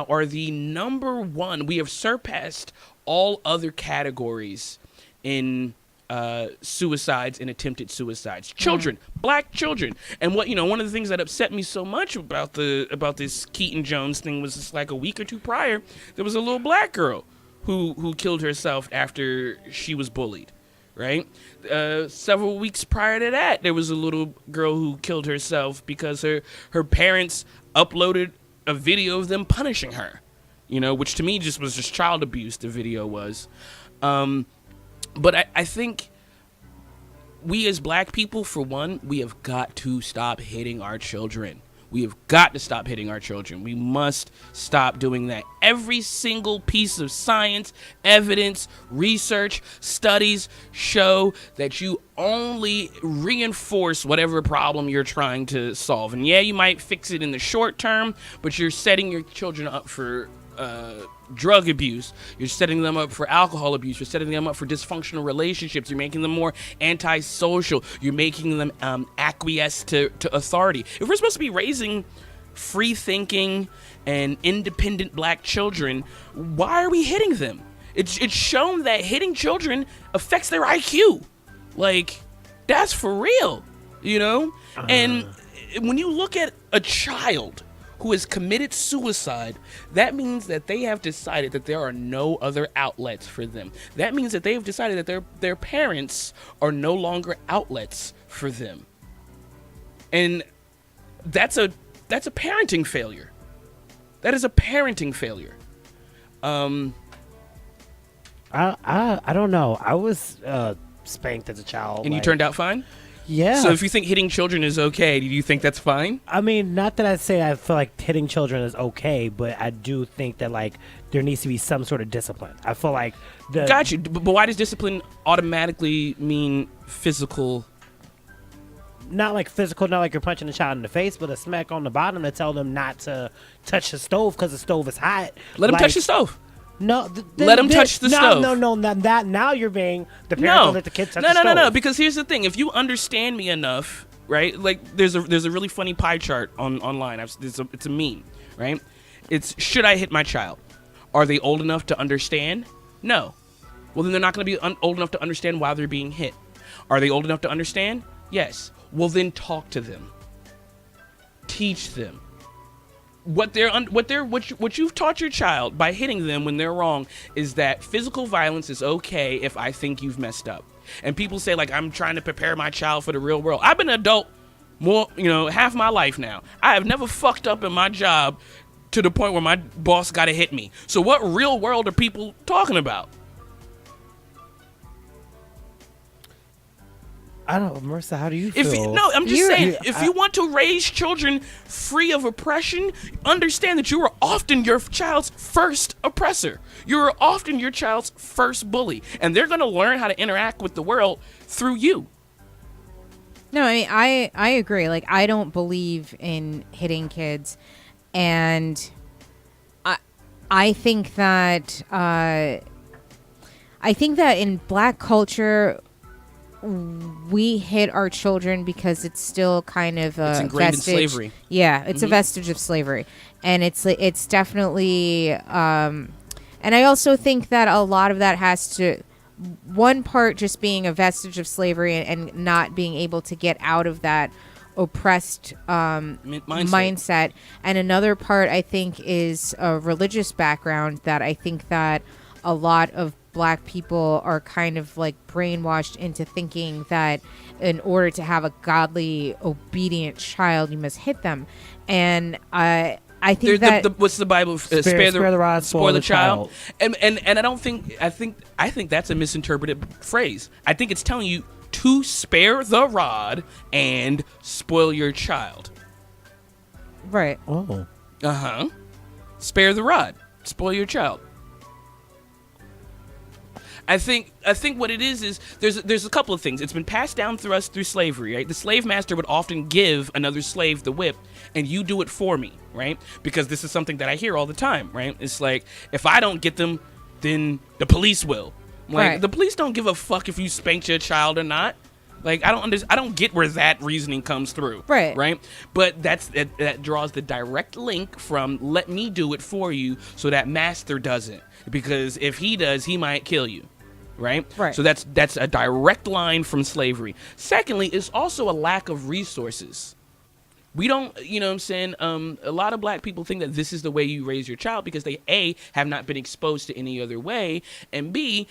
are the number one. We have surpassed all other categories in suicides and attempted suicides. Children, black children. And one of the things that upset me so much about this Keaton Jones thing was just like a week or two prior, there was a little black girl who killed herself after she was bullied. Right? Several weeks prior to that, there was a little girl who killed herself because her parents uploaded a video of them punishing her, which to me was just child abuse, the video was. But I think we as black people, for one, we have got to stop hitting our children. We have got to stop hitting our children. We must stop doing that. Every single piece of science, evidence, research, studies show that you only reinforce whatever problem you're trying to solve. And yeah, you might fix it in the short term, but you're setting your children up for drug abuse. You're setting them up for alcohol abuse. You're setting them up for dysfunctional relationships. You're making them more antisocial. You're making them acquiesce to authority. If we're supposed to be raising free-thinking and independent black children, why are we hitting them? It's shown that hitting children affects their IQ. Like, that's for real, And when you look at a child who has committed suicide, that means that they have decided that there are no other outlets for them. That means that they have decided that their parents are no longer outlets for them. And that's a parenting failure. That is a parenting failure. I don't know. I was spanked as a child. And you turned out fine? Yeah. So if you think hitting children is okay, do you think that's fine? I mean, not that I say I feel like hitting children is okay, but I do think that like there needs to be some sort of discipline. I feel like Got you. But why does discipline automatically mean physical? Not like physical, not like you're punching a child in the face, but a smack on the bottom to tell them not to touch the stove because the stove is hot. Let them touch the stove. No, let them touch the stove. No, not that. Now you're being the parent to let the kids touch the stove. No. Because here's the thing: if you understand me enough, right? Like, there's a really funny pie chart online. It's a meme, right? It's should I hit my child? Are they old enough to understand? No. Well, then they're not going to be old enough to understand why they're being hit. Are they old enough to understand? Yes. Well, then talk to them. Teach them. What you've taught your child by hitting them when they're wrong is that physical violence is okay if I think you've messed up. And people say, like, I'm trying to prepare my child for the real world. I've been an adult half my life now. I have never fucked up in my job to the point where my boss got to hit me. So what real world are people talking about? I don't know, Marissa, how do you feel? I'm just saying, if you want to raise children free of oppression, understand that you are often your child's first oppressor. You are often your child's first bully. And they're going to learn how to interact with the world through you. No, I mean, I agree. Like, I don't believe in hitting kids. And I think that in Black culture, we hit our children because it's still kind of a it's ingrained vestige. In slavery. Yeah, it's a vestige of slavery, and it's definitely. And I also think that a lot of that has to, one part just being a vestige of slavery and not being able to get out of that oppressed mindset, and another part I think is a religious background that I think that a lot of Black people are kind of like brainwashed into thinking that in order to have a godly, obedient child, you must hit them. And I think that what's the Bible? Spare the rod, spoil the child. And I think that's a misinterpreted phrase. I think it's telling you to spare the rod and spoil your child. Right. Oh. Spare the rod, spoil your child. I think what it is there's a couple of things. It's been passed down through us through slavery, right? The slave master would often give another slave the whip, and you do it for me, right? Because this is something that I hear all the time, right? It's like, if I don't get them, then the police will. Like, right. The police don't give a fuck if you spanked your child or not. Like, I don't get where that reasoning comes through. Right. Right? But that draws the direct link from let me do it for you so that master doesn't. Because if he does, he might kill you. Right? So that's a direct line from slavery. Secondly, it's also a lack of resources. We don't, you know what I'm saying? A lot of Black people think that this is the way you raise your child because they, A, have not been exposed to any other way, and B,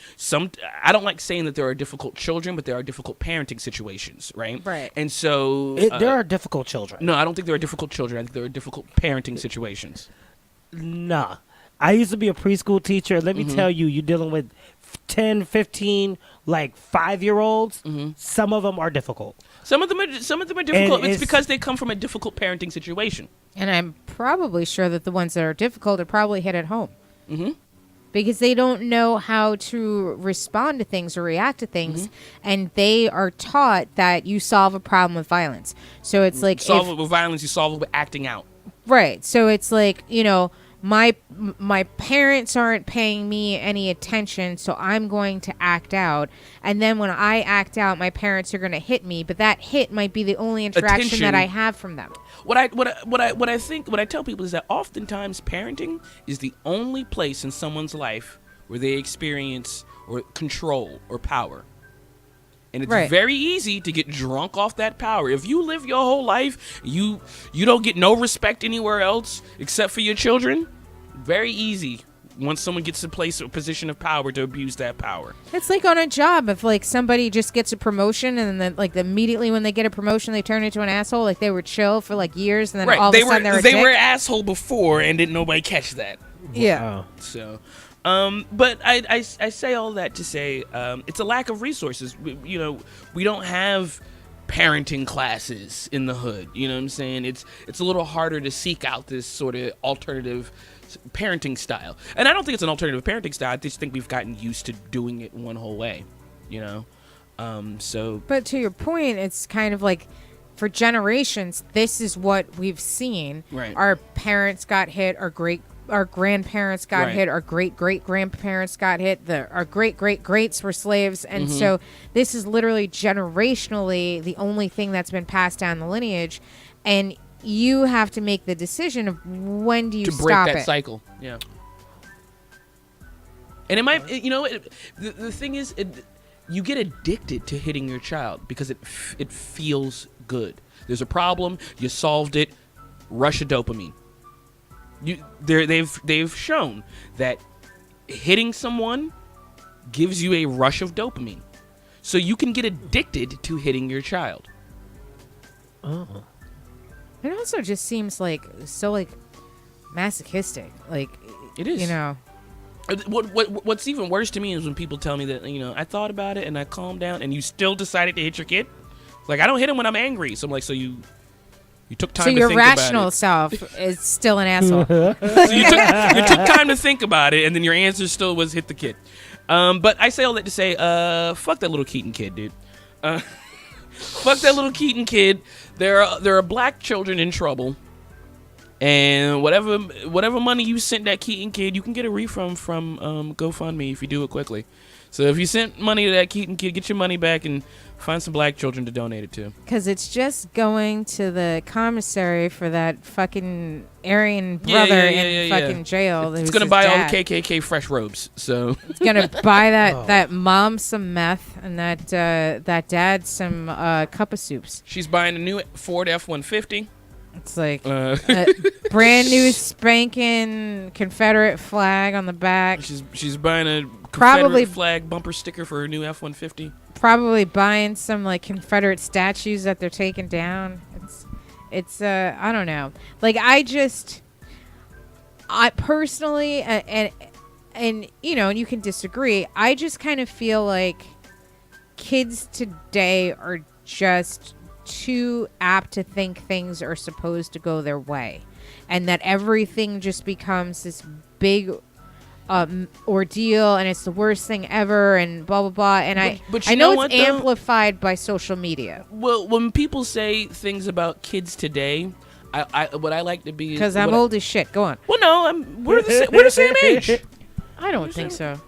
I don't like saying that there are difficult children, but there are difficult parenting situations, right? Right. And so... there are difficult children. No, I don't think there are difficult children. I think there are difficult parenting situations. Nah. I used to be a preschool teacher. Let me tell you, you're dealing with 10, 15, like 5-year-olds. Some of them are difficult. Some of them are difficult. It's because they come from a difficult parenting situation. And I'm probably sure that the ones that are difficult are probably hit at home. Because they don't know how to respond to things or react to things. And they are taught that you solve a problem with violence. So it's like... Solve it with violence, you solve it with acting out. Right. So it's like, you know... My parents aren't paying me any attention, so I'm going to act out. And then when I act out, my parents are going to hit me. But that hit might be the only interaction that I have from them. What I tell people is that oftentimes parenting is the only place in someone's life where they experience or control or power. And it's very easy to get drunk off that power. If you live your whole life, you don't get no respect anywhere else except for your children, very easy once someone gets to a position of power to abuse that power. It's like on a job. If like somebody just gets a promotion and then like immediately when they get a promotion, they turn into an asshole. Like they were chill for like years and then all of a sudden they're a dick. They were an asshole before and didn't nobody catch that. Yeah. So... But I say all that to say it's a lack of resources. We don't have parenting classes in the hood. You know what I'm saying? It's a little harder to seek out this sort of alternative parenting style. And I don't think it's an alternative parenting style. I just think we've gotten used to doing it one whole way. So. But to your point, it's kind of like, for generations, this is what we've seen. Right. Our parents got hit. Our grandparents got hit. Our great-great-grandparents got hit. Our great-great-greats were slaves. And so this is literally generationally the only thing that's been passed down the lineage. And you have to make the decision of when do you stop it. To break that cycle. Yeah. And it might, the thing is, you get addicted to hitting your child because it feels good. There's a problem, you solved it, rush of dopamine. They've shown that hitting someone gives you a rush of dopamine. So you can get addicted to hitting your child. Oh. It also just seems like so masochistic. Like, it is. What's even worse to me is when people tell me that, I thought about it and I calmed down and you still decided to hit your kid. It's like, I don't hit him when I'm angry. So I'm like, so you took time to think about it. So your rational self is still an asshole. So you took time to think about it, and then your answer still was hit the kid. But I say all that to say, fuck that little Keaton kid, dude. Fuck that little Keaton kid. There are black children in trouble. And whatever money you sent that Keaton kid, you can get a refund from GoFundMe if you do it quickly. So if you sent money to that Keaton kid, get your money back and find some black children to donate it to. Because it's just going to the commissary for that fucking Aryan brother in fucking jail. It's going to buy all the KKK fresh robes. So it's going to buy that mom some meth and that dad some cup of soups. She's buying a new Ford F-150. It's like a brand new spanking Confederate flag on the back. She's buying a Confederate flag bumper sticker for her new F-150. Probably buying some Confederate statues that they're taking down. It's I don't know. I personally and you can disagree. I just kind of feel like kids today are just too apt to think things are supposed to go their way, and that everything just becomes this big ordeal, and it's the worst thing ever, and blah blah blah. And I know it's amplified by social media. Well, when people say things about kids today, what I like to be, because I'm old as shit. Go on. Well, no, we're the same age. I don't think so.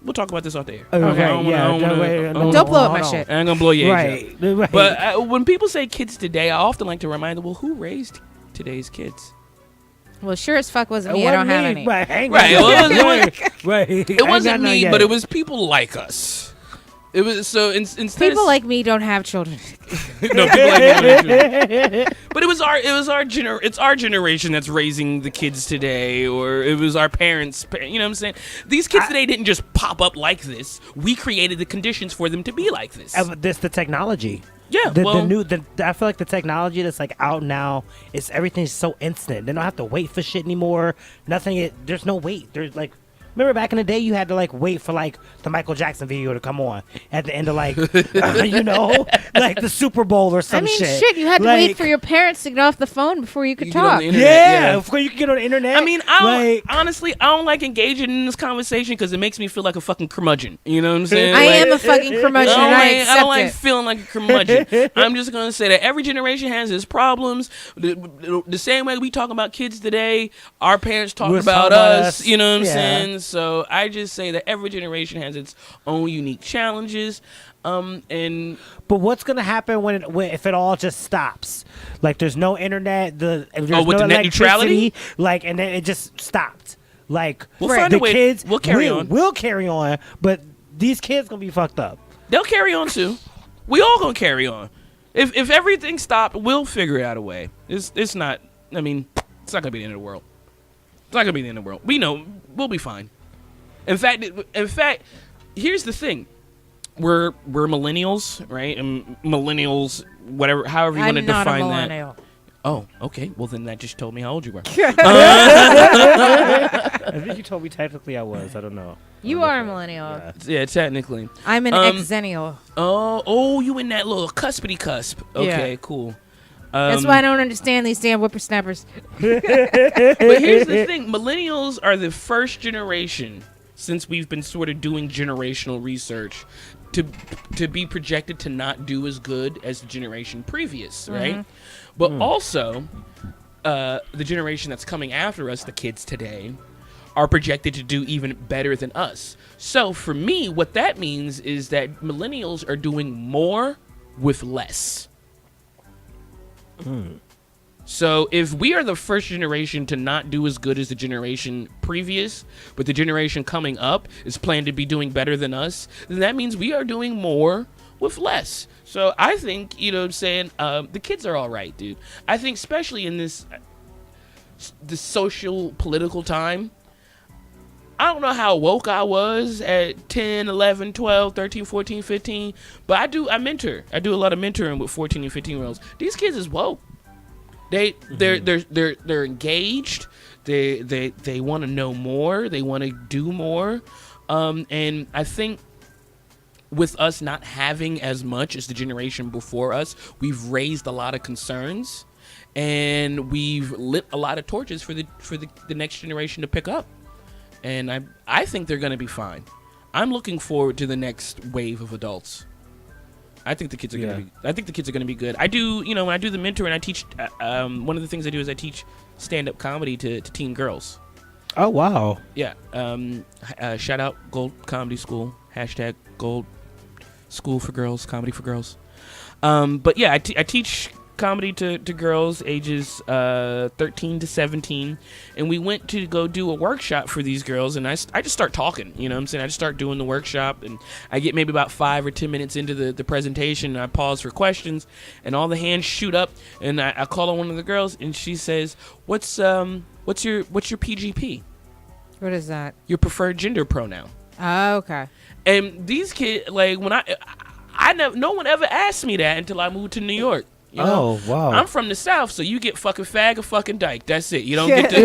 We'll talk about this off the air. Okay. Don't blow up my shit. I ain't gonna blow your age up. Right. But when people say kids today, I often like to remind them, well, who raised today's kids? Well, sure as fuck wasn't me. I don't have any. Right. It wasn't me, but it was people like us. It was so instead people like me don't have children. No, people like me don't have children. But it's our generation that's raising the kids today, or it was our parents. You know what I'm saying? These kids today didn't just pop up like this. We created the conditions for them to be like this. This the technology. Yeah, I feel like the technology that's out now is everything's so instant. They don't have to wait for shit anymore. There's no wait. There's remember back in the day, you had to wait for the Michael Jackson video to come on at the end of the Super Bowl or some shit. Shit, you had to wait for your parents to get off the phone before you could talk. Before you could get on the internet. I mean, honestly, I don't like engaging in this conversation because it makes me feel like a fucking curmudgeon. You know what I'm saying? I am a fucking curmudgeon. I don't like feeling like a curmudgeon. I'm just gonna say that every generation has its problems. The same way we talk about kids today, our parents talk about us. You know what I'm saying? So I just say that every generation has its own unique challenges. But what's gonna happen when if it all just stops? There's no internet, there's no the net neutrality, and then it just stopped. We'll find a way. Kids we'll carry on. We'll carry on, but these kids gonna be fucked up. They'll carry on too. We all gonna carry on. If everything stopped, we'll figure out a way. It's not. I mean, it's not gonna be the end of the world. It's not gonna be the end of the world. We know we'll be fine. In fact, here's the thing: we're millennials, right? And millennials, however you want to define that. Oh, okay. Well, then that just told me how old you were. I think you told me technically I was. I don't know. You are a millennial. Yeah, technically. I'm an exennial. Oh, you in that little cuspity cusp. Okay, Yeah. cool. That's why I don't understand these damn whippersnappers. But here's the thing. Millennials are the first generation, since we've been sort of doing generational research, to be projected to not do as good as the generation previous, right? But also, the generation that's coming after us, the kids today, are projected to do even better than us. So for me, what that means is that millennials are doing more with less. So if we are the first generation to not do as good as the generation previous, but the generation coming up is planned to be doing better than us, then that means we are doing more with less. So I think, you know what I'm saying, the kids are all right, dude. I think especially in this social political time, I don't know how woke I was at 10, 11, 12, 13, 14, 15, but I mentor. I do a lot of mentoring with 14 and 15-year-olds. These kids is woke. They're engaged. They want to know more. They want to do more. And I think with us not having as much as the generation before us, we've raised a lot of concerns, and we've lit a lot of torches for the next generation to pick up. And I think they're going to be fine. I'm looking forward to the next wave of adults. I think the kids are going to be. I think the kids are going to be good. I do. You know, when I do the mentoring, I teach. One of the things I do is I teach stand-up comedy to teen girls. Oh wow. Yeah. Shout out Gold Comedy School. # Gold School for Girls. Comedy for Girls. But yeah, I teach comedy to girls ages 13 to 17, and we went to go do a workshop for these girls, and I just start talking, you know what I'm saying? I just start doing the workshop, and I get maybe about 5 or 10 minutes into the presentation, and I pause for questions, and all the hands shoot up, and I call on one of the girls, and she says, what's your PGP? What is that? Your preferred gender pronoun. Oh, okay. And these kids, like, when I never, no one ever asked me that until I moved to New York. You know? Oh, wow. I'm from the South, so you get fucking fag or fucking dyke. That's it. You don't get to...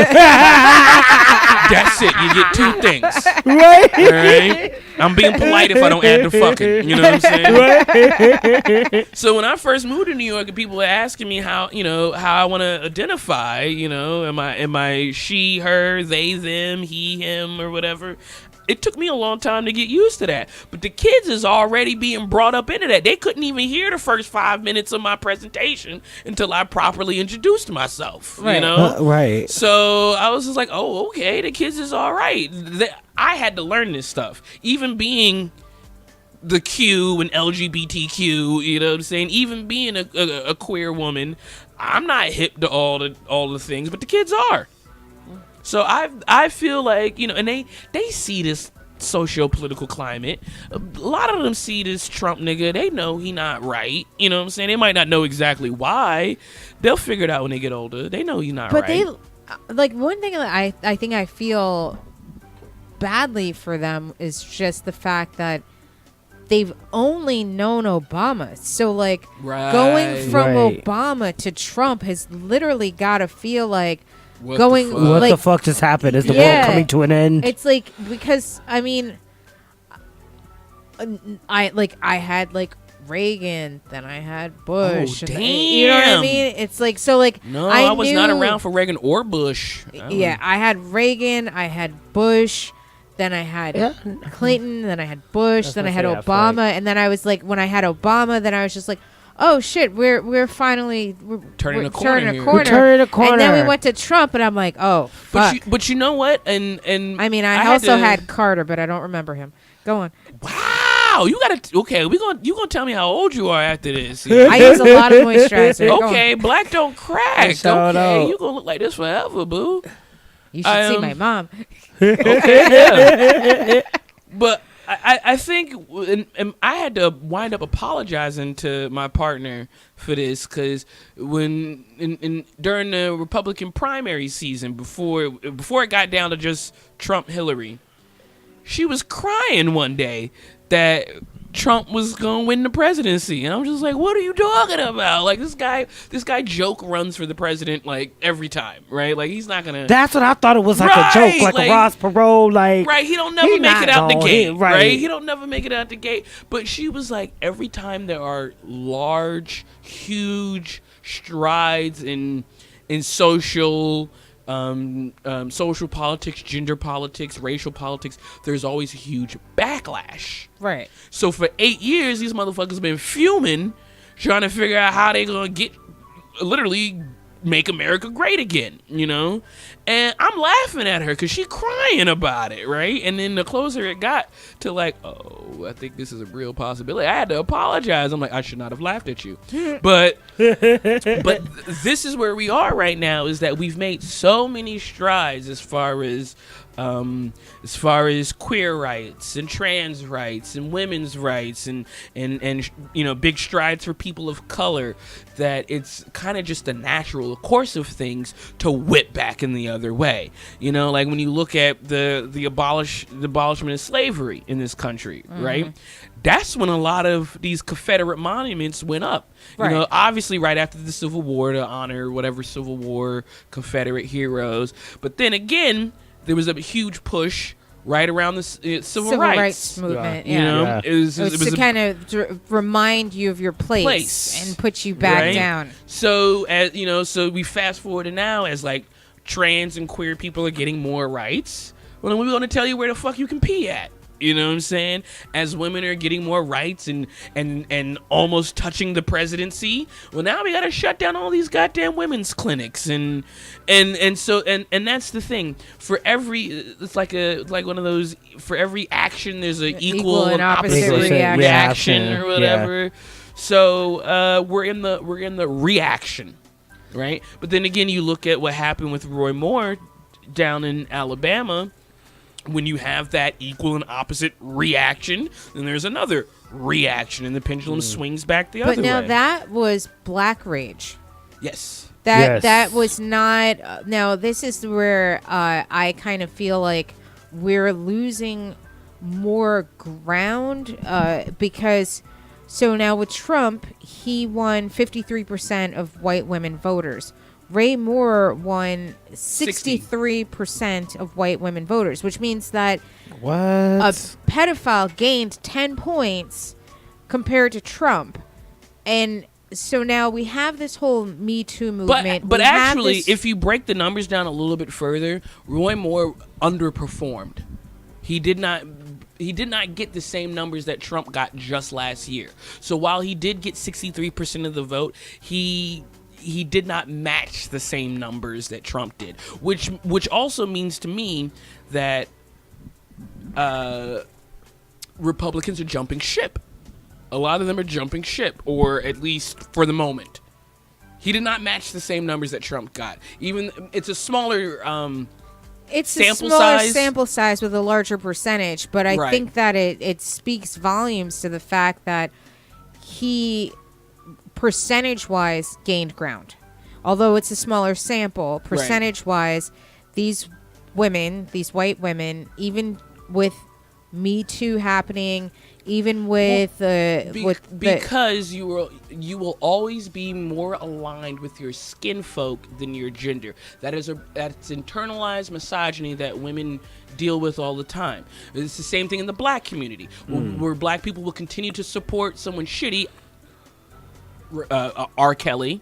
That's it. You get 2 things. Right. All right? I'm being polite if I don't add the fucking. You know what I'm saying? Right. So when I first moved to New York, and people were asking me how I want to identify, am I she, her, they, them, he, him, or whatever. It took me a long time to get used to that. But the kids is already being brought up into that. They couldn't even hear the first 5 minutes of my presentation until I properly introduced myself. Right. You know? Right. So I was just like, oh, okay, the kids is all right. I had to learn this stuff. Even being the Q and LGBTQ, you know what I'm saying? Even being a queer woman, I'm not hip to all the things, but the kids are. So I feel like, and they see this socio-political climate. A lot of them see this Trump nigga. They know he not right. You know what I'm saying? They might not know exactly why. They'll figure it out when they get older. They know he's not right. But they, one thing that I think I feel badly for them is just the fact that they've only known Obama. So, like, going from Obama to Trump has literally got to feel like what the fuck just happened? Is the world coming to an end? It's like, because I mean, I had like Reagan, then I had Bush. Oh, damn. You know what I mean? It's like, so like, no, I was not around for Reagan or Bush. I had Reagan, I had Bush, then I had Clinton, then I had Bush, then I had Obama, and then I was like, when I had Obama, then I was just like, oh shit, we're finally turning a corner. And then we went to Trump, and I'm like, oh fuck. But you know what? And I mean, I also had Carter, but I don't remember him. Go on. Wow, you gotta. Okay, you gonna tell me how old you are after this? I use a lot of moisturizer. Okay, black don't crack. Okay, you gonna look like this forever, boo. You should see my mom. Okay, yeah. But I think, and I had to wind up apologizing to my partner for this, because when during the Republican primary season, before it got down to just Trump Hillary, she was crying one day that Trump was going to win the presidency. And I'm just like, what are you talking about? Like, this guy joke runs for the president, like, every time, right? Like, he's not going to... That's what I thought it was, like a joke, like a Ross Perot, like... Right, he don't never make it out the gate, right. right? He don't never make it out the gate. But she was like, every time there are large, huge strides in social... social politics, gender politics, racial politics, there's always a huge backlash. Right. So for 8 years, these motherfuckers been fuming, trying to figure out how they gonna literally make America great again, you know? And I'm laughing at her because she crying about it, right? And then the closer it got to like, oh, I think this is a real possibility, I had to apologize. I'm like, I should not have laughed at you. But this is where we are right now, is that we've made so many strides as far as queer rights and trans rights and women's rights and you know, big strides for people of color, that it's kind of just the natural course of things to whip back in the other way. You know, like when you look at the abolishment of slavery in this country, right? That's when a lot of these Confederate monuments went up. Right. You know, obviously right after the Civil War, to honor whatever Civil War Confederate heroes. But then again, there was a huge push right around the civil rights movement. You know, it was to kind of remind you of your place and put you back down. So as you know, so we fast forward to now, as like trans and queer people are getting more rights. Well, then we're going to tell you where the fuck you can pee at. You know what I'm saying? As women are getting more rights and almost touching the presidency, well, now we got to shut down all these goddamn women's clinics and so that's the thing. For every, it's like one of those, for every action there's an equal and opposite reaction or whatever. Yeah. So we're in the reaction, right? But then again, you look at what happened with Roy Moore down in Alabama. When you have that equal and opposite reaction, then there's another reaction, and the pendulum swings back the other way. But now that was black rage. Yes. That was not... now, this is where I kind of feel like we're losing more ground because... So now with Trump, he won 53% of white women voters. Ray Moore won 63% of white women voters, which means that a pedophile gained 10 points compared to Trump. And so now we have this whole Me Too movement. But actually, if you break the numbers down a little bit further, Roy Moore underperformed. He did not get the same numbers that Trump got just last year. So while he did get 63% of the vote, he did not match the same numbers that Trump did, which also means to me that Republicans are jumping ship. A lot of them are jumping ship, or at least for the moment. He did not match the same numbers that Trump got. Even it's a smaller sample size with a larger percentage, but I think that it speaks volumes to the fact that he percentage-wise gained ground. Although it's a smaller sample, percentage-wise, these white women, even with Me Too happening, even with because you will always be more aligned with your skin folk than your gender. That's internalized misogyny that women deal with all the time. It's the same thing in the black community, where black people will continue to support someone shitty. R. Kelly,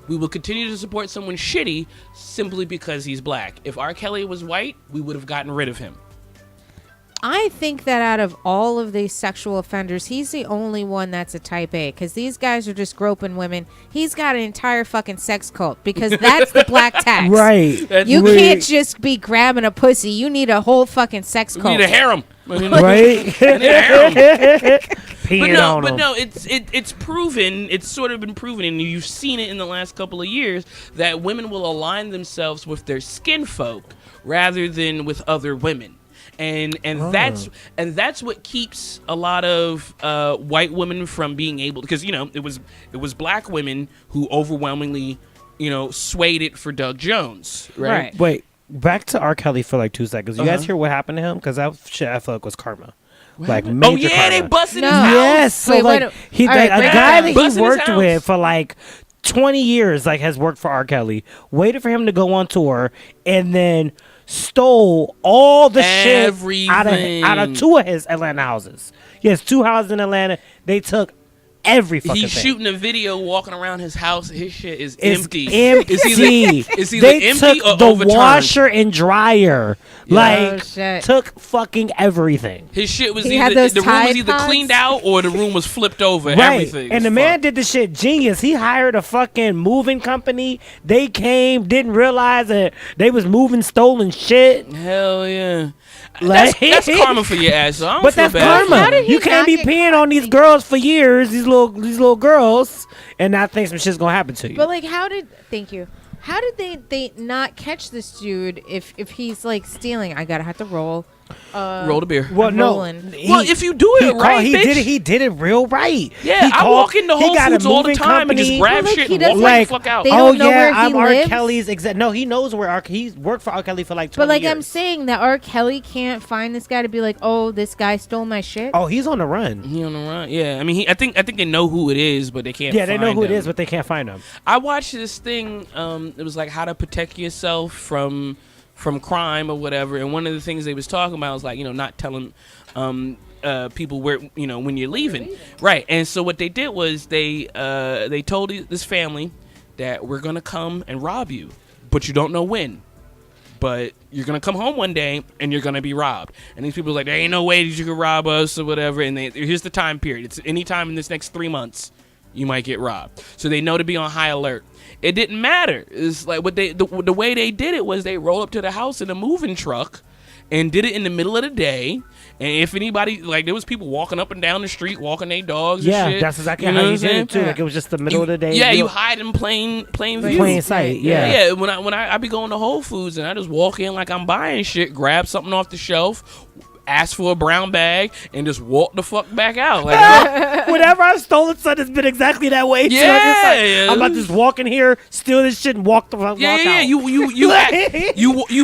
we will continue to support someone shitty simply because he's black. If R. Kelly was white, we would have gotten rid of him. I think that out of all of these sexual offenders, he's the only one that's a type A, because these guys are just groping women. He's got an entire fucking sex cult, because that's the black tax. Right. You can't just be grabbing a pussy. You need a whole fucking sex cult. You need a harem. Right? But no, it's proven. It's sort of been proven, and you've seen it in the last couple of years, that women will align themselves with their skin folk rather than with other women. And that's what keeps a lot of white women from being able, because it was black women who overwhelmingly swayed it for Doug Jones, right? Wait, back to R. Kelly for like 2 seconds. You guys hear what happened to him? Because that shit I feel like was karma. like major. Oh yeah, karma. they busted No. his house. Yes, so Wait, like wait, he, all right, a break guy it that down. he Busting his worked house. with for like 20 years, like has worked for R. Kelly, waited for him to go on tour, and then stole all the shit Everything. out of 2 of his Atlanta houses. He has 2 houses in Atlanta. They took every fucking He's thing. shooting a video walking around his house. His shit is It's empty. empty. It's either they empty took or the overturned. washer and dryer. Oh, Like shit. took fucking everything. His shit was He had either those the room was Tide either Pods? cleaned out or the room was flipped over. Right. Everything. And the man did the shit genius. He hired a fucking moving company. They came, didn't realize that they was moving stolen shit. Hell yeah. Like- That's karma for your ass. So I don't But feel that's bad. karma. How did he You can't not be get peeing caught? on these girls for years, these little girls, and not think some shit's gonna happen to you. But like, thank you. How did they not catch this dude if he's like stealing? I gotta have to roll. Roll the beer. well, I'm no. rolling. Well, if you do it right, he bitch. did it. He did it real right. Yeah, He I called- walk into he Whole got a Foods all the moving time and just company. grab But, like, shit he and walk doesn't- right Like, the fuck out. They oh don't know yeah, where he I'm R. lives? Kelly's exact. No, he knows where he's worked for R. Kelly for like 20 But like years. I'm saying that R. Kelly can't find this guy to be like, oh, this guy stole my shit. Oh, he's on the run. He on the run. Yeah, I mean, I think they know who it is, but they can't. Yeah, they know find who it him. is, but they can't find him. I watched this thing. It was like how to protect yourself from crime or whatever. And one of the things they was talking about was like, not telling people where, when you're leaving, right? And so what they did was they told this family that we're gonna come and rob you, but you don't know when. But you're gonna come home one day and you're gonna be robbed. And these people are like, there ain't no way that you could rob us or whatever. And here's the time period. It's any time in this next 3 months you might get robbed. So they know to be on high alert. It didn't matter. It's like the way they did it was they rolled up to the house in a moving truck and did it in the middle of the day. And if anybody, like, there was people walking up and down the street, walking their dogs and Yeah, shit. that's exactly You know how what you I'm did saying? it too. Like it was just the middle of the day. Yeah, deal. you hide in plain view. Plain sight. Yeah. Yeah, when I be going to Whole Foods and I just walk in like I'm buying shit, grab something off the shelf, ask for a brown bag, and just walk the fuck back out. Like, Whenever I've stolen something, it's been exactly that way. too. Yeah, I'm just like, yeah. I'm about to just walk in here, steal this shit, and walk out. yeah. You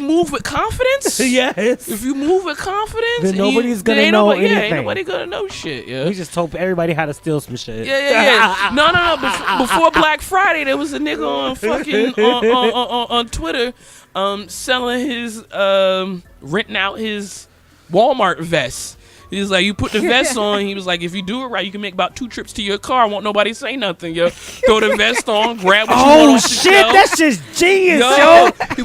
move with confidence. Yes. If you move with confidence, Then and nobody's gonna then ain't know nobody, Yeah, anything. ain't nobody gonna know shit. Yeah. We just told everybody how to steal some shit. Yeah. No. Before Black Friday, there was a nigga on fucking on Twitter, selling his renting out his Walmart vest. He was like, you put the vest on. He was like, if you do it right, you can make about 2 trips to your car. Won't nobody say nothing. Yo, throw the vest on, grab what you want Oh off the shit, shelf. that's just genius, Yo, yo. he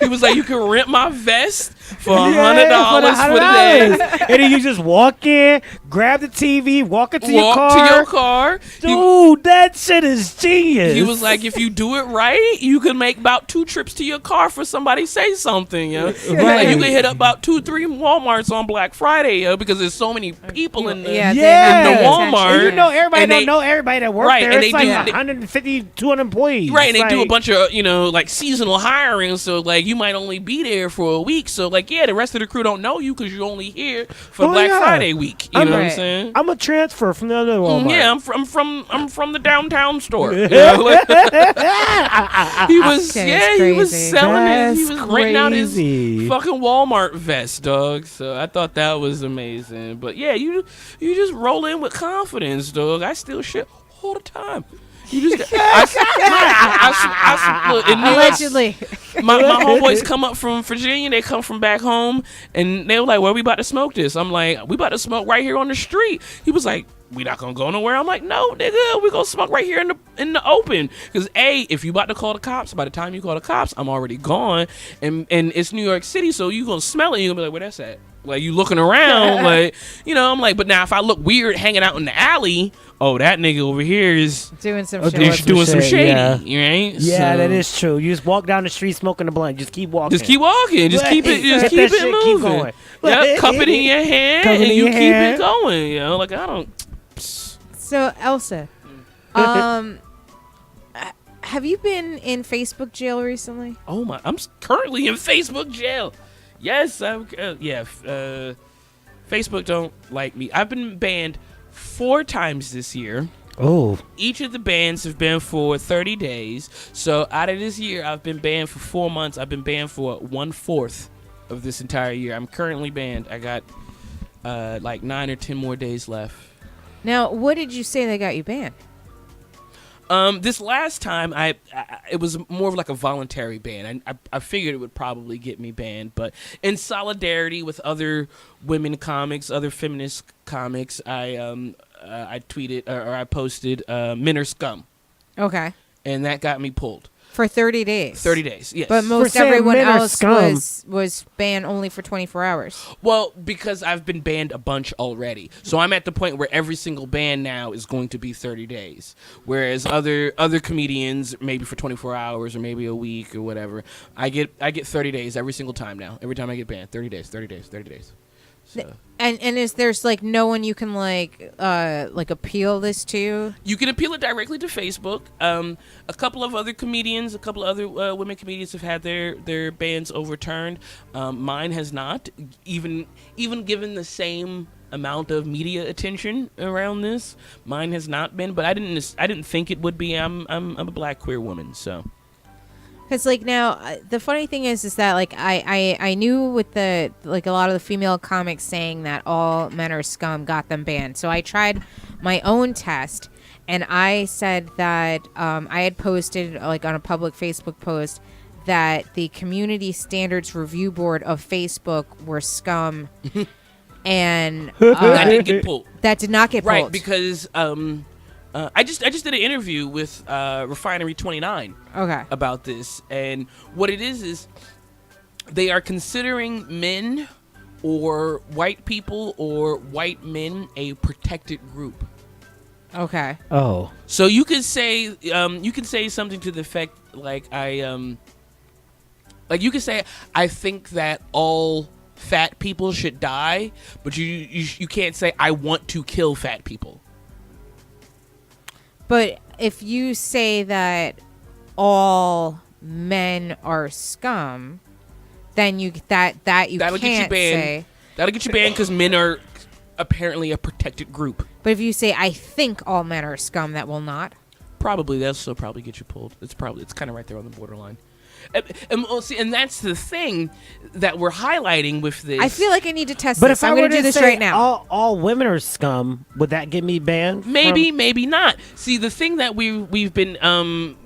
was like, you can rent my vest for $100 Yeah, for the day. And then you just walk in, grab the TV, walk into your Walk car. to your car. Dude, that shit is genius. He was like, if you do it right, you can make about 2 trips to your car for somebody say something, yo. He was like, you can hit up about 2-3 Walmarts on Black Friday, yo, because there's so many people in the Yeah, Yeah. they in the know Walmart. And you know everybody And don't they- know everybody that works Right, there. and It's they like do- 150, 200 employees. Right, and they do a Like, bunch of, like seasonal hiring, so like you might only be there for a week. So like, yeah, the rest of the crew don't know you because you're only here for Oh, Black yeah. Friday week. You know what I'm Right. saying? I'm a transfer from the other Walmart. Yeah, I'm from the downtown store. You know, like- he was Okay, it's he was crazy. selling it. He That's was renting out his crazy. fucking Walmart vest, dog. So I thought that was amazing. But yeah, you just roll in with confidence, dog. I steal shit all the time. You just look, in New York, Allegedly. my homeboys come up from Virginia. They come from back home, and they were like, "Where we about to smoke this?" I'm like, "We about to smoke right here on the street." He was like, "We not gonna go nowhere." I'm like, "No, nigga, we gonna smoke right here in the open." Because if you about to call the cops, by the time you call the cops, I'm already gone, and it's New York City, so you gonna smell it. You gonna be like, "Where that's at?" Like you looking around, like I'm like, but now if I look weird hanging out in the alley, oh, that nigga over here is Doing some Oh, shit. is doing some shit, shady, yeah. right? Yeah, So- that is true. You just walk down the street smoking a blunt. Just keep walking. Just keep walking. Just keep it. Just Hit keep that it shit, keep moving. going. Yeah, cup it in your hand Cup it and in you your keep hand. it going. Like I don't. So Elsa, have you been in Facebook jail recently? Oh my! I'm currently in Facebook jail. Yes, Facebook don't like me. I've been banned 4 times this year. Oh, Each of the bans have been for 30 days. So out of this year, I've been banned for 4 months. I've been banned for 1/4 of this entire year. I'm currently banned. I got like 9 or 10 more days left. Now, what did you say they got you banned? This last time, it was more of like a voluntary ban. I figured it would probably get me banned, but in solidarity with other women comics, other feminist comics, I tweeted or I posted "Men are scum." Okay. And that got me pulled. For 30 days. 30 days, yes. But most everyone else was banned only for 24 hours. Well, because I've been banned a bunch already. So I'm at the point where every single ban now is going to be 30 days. Whereas other comedians, maybe for 24 hours or maybe a week or whatever, I get 30 days every single time now. Every time I get banned, 30 days, 30 days, 30 days. So. And is there's like no one you can like appeal this to? You can appeal it directly to Facebook. A couple of other comedians, a couple of other women comedians have had their bans overturned. Mine has not, even given the same amount of media attention around this. Mine has not been, but I didn't think it would be. I'm a black queer woman, so. Because like now, the funny thing is that like I knew with the like a lot of the female comics saying that all men are scum got them banned. So I tried my own test, and I said that I had posted like on a public Facebook post that the Community Standards Review Board of Facebook were scum, and that didn't get pulled. That did not get pulled, right? Because I just did an interview with Refinery 29 about this, and what it is they are considering men or white people or white men a protected group. Okay. Oh. So you could say something to the effect like you could say I think that all fat people should die, but you can't say I want to kill fat people. But if you say that all men are scum, then that'll can't get you banned. say. That'll get you banned because men are apparently a protected group. But if you say I think all men are scum, that will not. Probably that'll still probably get you pulled. It's kind of right there on the borderline. And that's the thing that we're highlighting with this. I feel like I need to test but this. if I'm going to do this right now. All women are scum. Would that get me banned? Maybe, maybe not. See, the thing that we've been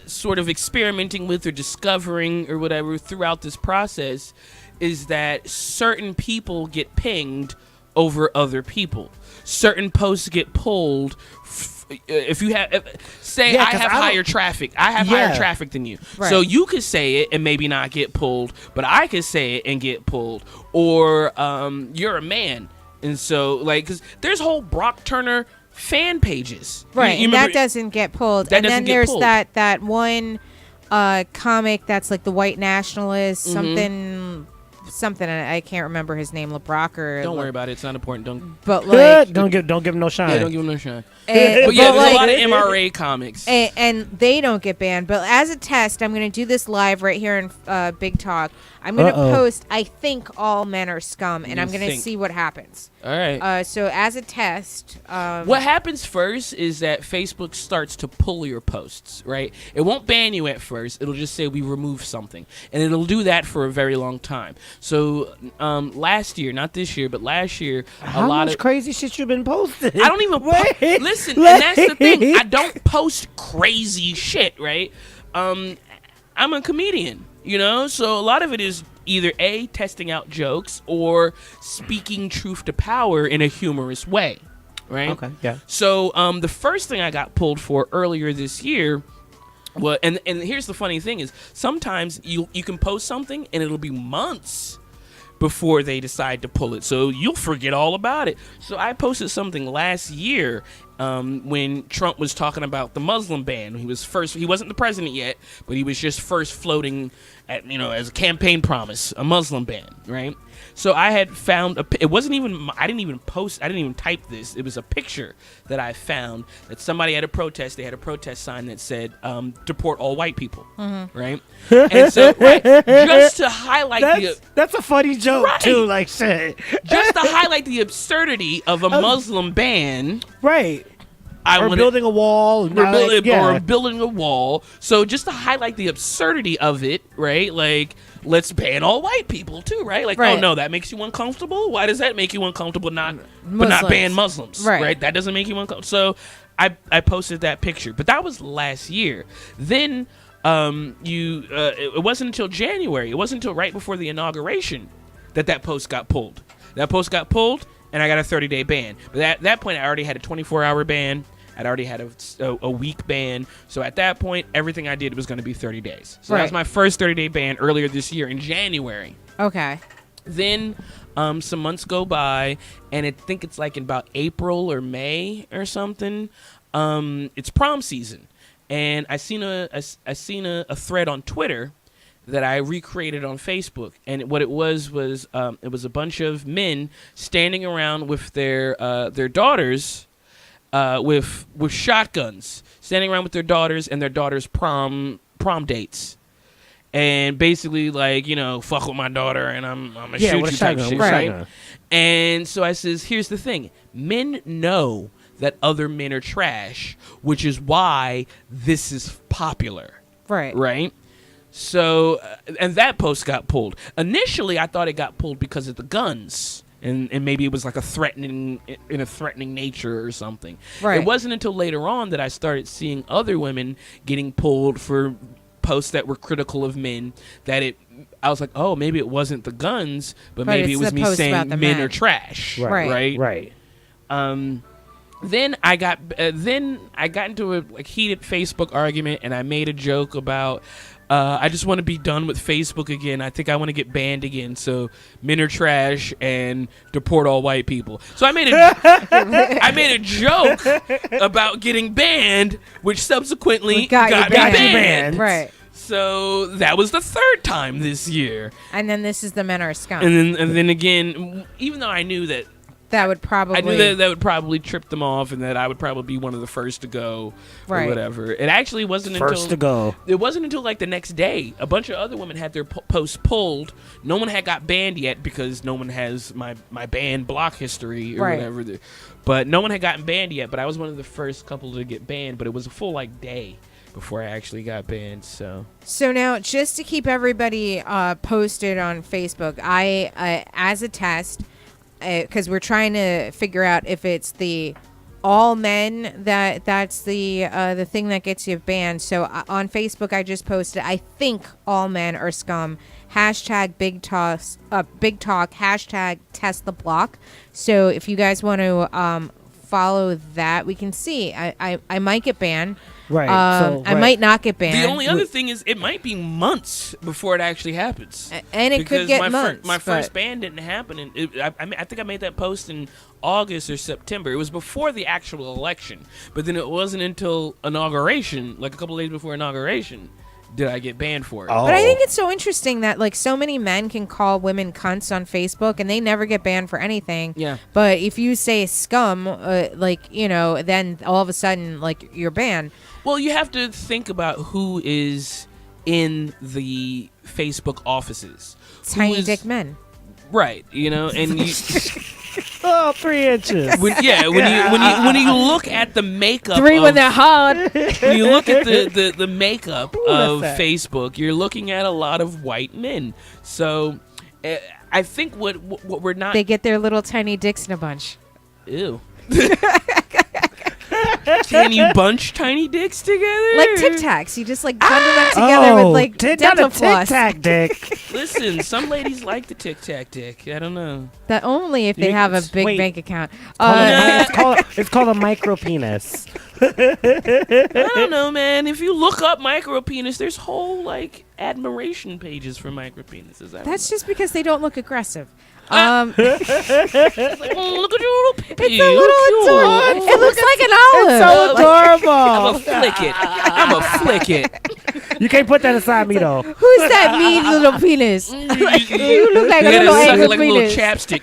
sort of experimenting with or discovering or whatever throughout this process is that certain people get pinged over other people. Certain posts get pulled. If you have, I have higher traffic. I have higher traffic than you. Right. So you could say it and maybe not get pulled, but I could say it and get pulled. Or you're a man, and so like, because there's whole Brock Turner fan pages, right? You that doesn't get pulled. And then there's that one comic that's like the white nationalist, something I can't remember his name, LeBrock or. Don't worry about it. It's not important. But like, don't give him no shine. Yeah, don't give him no shine. But yeah, there's a lot of MRA comics, and they don't get banned. But as a test, I'm going to do this live right here in Big Talk. I'm going to post. I think all men are scum, and I'm going to see what happens. All right. So as a test, what happens first is that Facebook starts to pull your posts. Right. It won't ban you at first. It'll just say we remove something, and it'll do that for a very long time. So last year, not this year, but last year, How much crazy shit you been posting? I don't even listen, and that's the thing. I don't post crazy shit, right? I'm a comedian, so a lot of it is either A, testing out jokes, or speaking truth to power in a humorous way, right? Okay, yeah. So the first thing I got pulled for earlier this year. Well, and here's the funny thing is sometimes you can post something and it'll be months before they decide to pull it. So you'll forget all about it. So I posted something last year when Trump was talking about the Muslim ban. He wasn't the president yet, but he was just first floating at, as a campaign promise, a Muslim ban, right? So I had found I didn't even type this. It was a picture that I found that somebody at a protest, they had a protest sign that said, deport all white people, right? And so, just to highlight that's a funny joke, too, like shit. Just to highlight the absurdity of a Muslim ban. Right. Or building a wall. Or building a wall. So just to highlight the absurdity of it, right? Like, let's ban all white people too, right? Like, oh no, that makes you uncomfortable? Why does that make you uncomfortable? But not ban Muslims, right? That doesn't make you uncomfortable. So I posted that picture. But that was last year. Then it wasn't until January. It wasn't until right before the inauguration that post got pulled. That post got pulled, and I got a 30-day ban. But at that point, I already had a 24-hour ban. I'd already had a week ban. So at that point, everything I did was going to be 30 days. So that was my first 30-day ban earlier this year in January. Okay. Then some months go by, and I think it's like in about April or May or something. It's prom season. And I seen a thread on Twitter that I recreated on Facebook, and what it was it was a bunch of men standing around with their daughters, with shotguns, standing around with their daughters and their daughters' prom dates, and basically like, you know, fuck with my daughter and I'm gonna shoot you type shit, right? And so I says, here's the thing: men know that other men are trash, which is why this is popular. Right? So, and that post got pulled. Initially, I thought it got pulled because of the guns. And maybe it was like a threatening nature or something. Right. It wasn't until later on that I started seeing other women getting pulled for posts that were critical of men that I was like, oh, maybe it wasn't the guns, but maybe it was me saying men are trash. Right. Then I got into a heated Facebook argument, and I made a joke about I just want to be done with Facebook again. I think I want to get banned again. So men are trash and deport all white people. So I made a joke about getting banned, which subsequently got me banned. Right. So that was the third time this year. And then this is the men are scum. And then again, even though I knew that would probably trip them off, and that I would probably be one of the first to go, or whatever. It actually wasn't It wasn't until like the next day. A bunch of other women had their posts pulled. No one had got banned yet because no one has my ban block history or whatever. But no one had gotten banned yet. But I was one of the first couple to get banned. But it was a full like day before I actually got banned. So now, just to keep everybody posted on Facebook, I as a test. Because we're trying to figure out if it's the all men that's the thing that gets you banned. So on Facebook, I just posted, I think all men are scum. Hashtag big talk. Hashtag test the block. So if you guys want to follow that, we can see. I might get banned. Right. I might not get banned. The only other thing is it might be months before it actually happens. And it could get months. My first ban didn't happen. And I think I made that post in August or September. It was before the actual election. But then it wasn't until inauguration, like a couple days before inauguration, did I get banned for it. Oh. But I think it's so interesting that like so many men can call women cunts on Facebook and they never get banned for anything. Yeah. But if you say scum, then all of a sudden like you're banned. Well, you have to think about who is in the Facebook offices. Tiny dick men. Right, and you 3 inches. When you look at the makeup, 3 when they're hard. When you look at the makeup of Facebook, you're looking at a lot of white men. So, I think what we're not. They get their little tiny dicks in a bunch. Ew. Can you bunch tiny dicks together? Like Tic Tacs. You just like bundle them together with like dental floss. Tic Tac dick. Listen, some ladies like the Tic Tac dick. I don't know. That only if they have a big bank account. It's called a micro penis. I don't know, man. If you look up micro penis, there's whole like admiration pages for micro penises. That's just because they don't look aggressive. It's like, look at your little pee. It's a little adorable. It looks like an olive. It's so adorable. I'm a flick it. You can't put that aside me though. Who's that mean little penis? You look like a little angry penis. Like a little chapstick.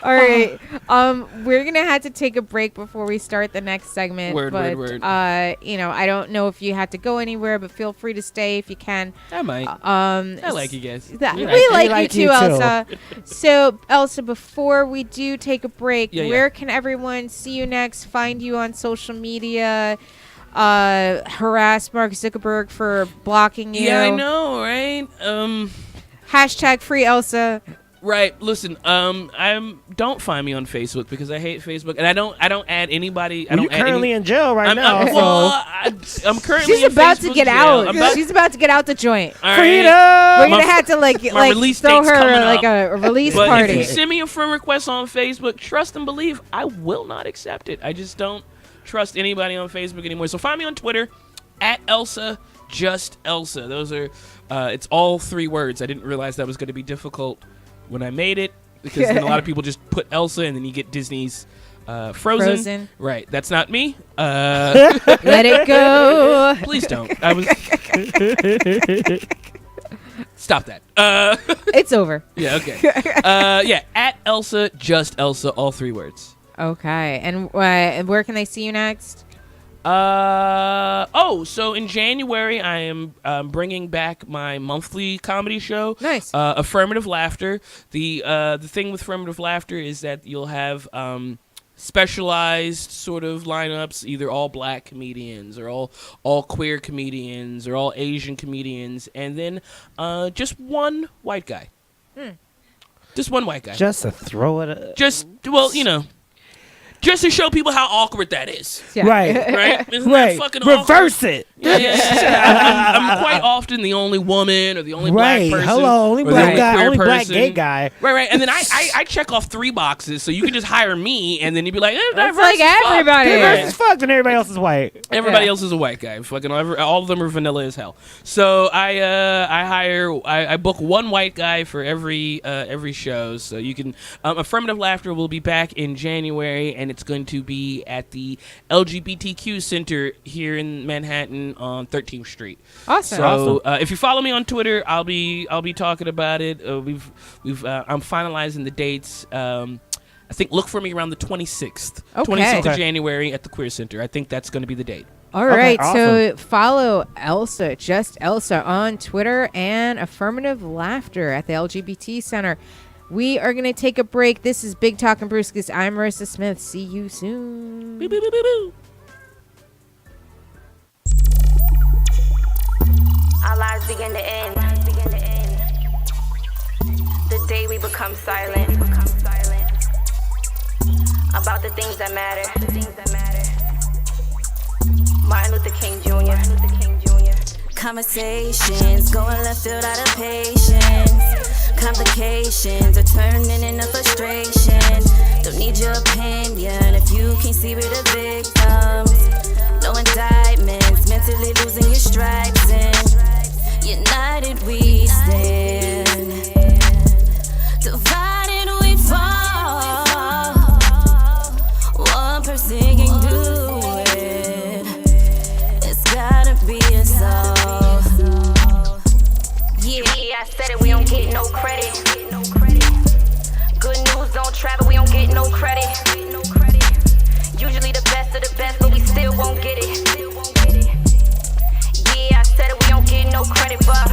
All right. We're gonna have to take a break before we start the next segment. Word. I don't know if you have to go anywhere, but feel free to stay if you can. I might. I like you guys. We like you too, Elsa. So, Elsa, before we do take a break, where can everyone see you next? Find you on social media? Harass Mark Zuckerberg for blocking you. Yeah, I know, right? Hashtag free Elsa. Right. Listen, don't find me on Facebook because I hate Facebook, and I don't add anybody. You're currently in jail right now. I'm currently. She's about to get out. She's about to get out the joint. All Freedom. Right. We're gonna have to throw her like a release but party. If you send me a friend request on Facebook, trust and believe I will not accept it. I just don't trust anybody on Facebook anymore. So find me on Twitter at Elsa, just Elsa. Those are it's all 3 words. I didn't realize that was going to be difficult when I made it because then a lot of people just put Elsa and then you get Disney's Frozen. Right. That's not me. Let it go. Please don't. I was. Stop that. It's over. Yeah. Okay. At Elsa, just Elsa, all 3 words. Okay. And where can they see you next? So in January I am bringing back my monthly comedy show. Nice. Affirmative Laughter. The thing with Affirmative Laughter is that you'll have specialized sort of lineups, either all black comedians or all queer comedians or all Asian comedians, and then just one white guy. Just one white guy. Just to throw it. Just to show people how awkward that is. Yeah. Right? Isn't that fucking Reverse awkward? it. Yeah. I'm quite often the only woman or the only black person. Hello, only black guy, only black gay guy. Right. And then I check off 3 boxes, so you can just hire me, and then you'd be like, that's like everybody. Diverse as fuck, and everybody else is white. Everybody else is a white guy. Fucking all of them are vanilla as hell. So I book one white guy for every show. So you can Affirmative Laughter will be back in January, and it's going to be at the LGBTQ Center here in Manhattan on 13th Street. Awesome. So if you follow me on Twitter, I'll be talking about it. I'm finalizing the dates. I think look for me around the 26th. Okay. 26th of January at the Queer Center. I think that's going to be the date. All right, awesome. So follow Elsa, just Elsa, on Twitter and Affirmative Laughter at the LGBT Center. We are going to take a break. This is Big Talk and Brewskis. I'm Marissa Smith. See you soon. Boo, boo, boo, boo, boo. Our lives begin to end. The day we become silent about the things that matter. Martin Luther King Jr. Conversations going left field out of patience. Complications are turning into frustration. Don't need your opinion if you can't see we're the victims. No indictments, mentally losing your stripes. And united we stand, divided we fall. One person can do it. It's gotta be us all. Yeah, I said it, we don't get no credit. Good news don't travel, we don't get no credit. Usually the best of the best, but we still won't get it. Yeah, I said it, we don't get no credit, but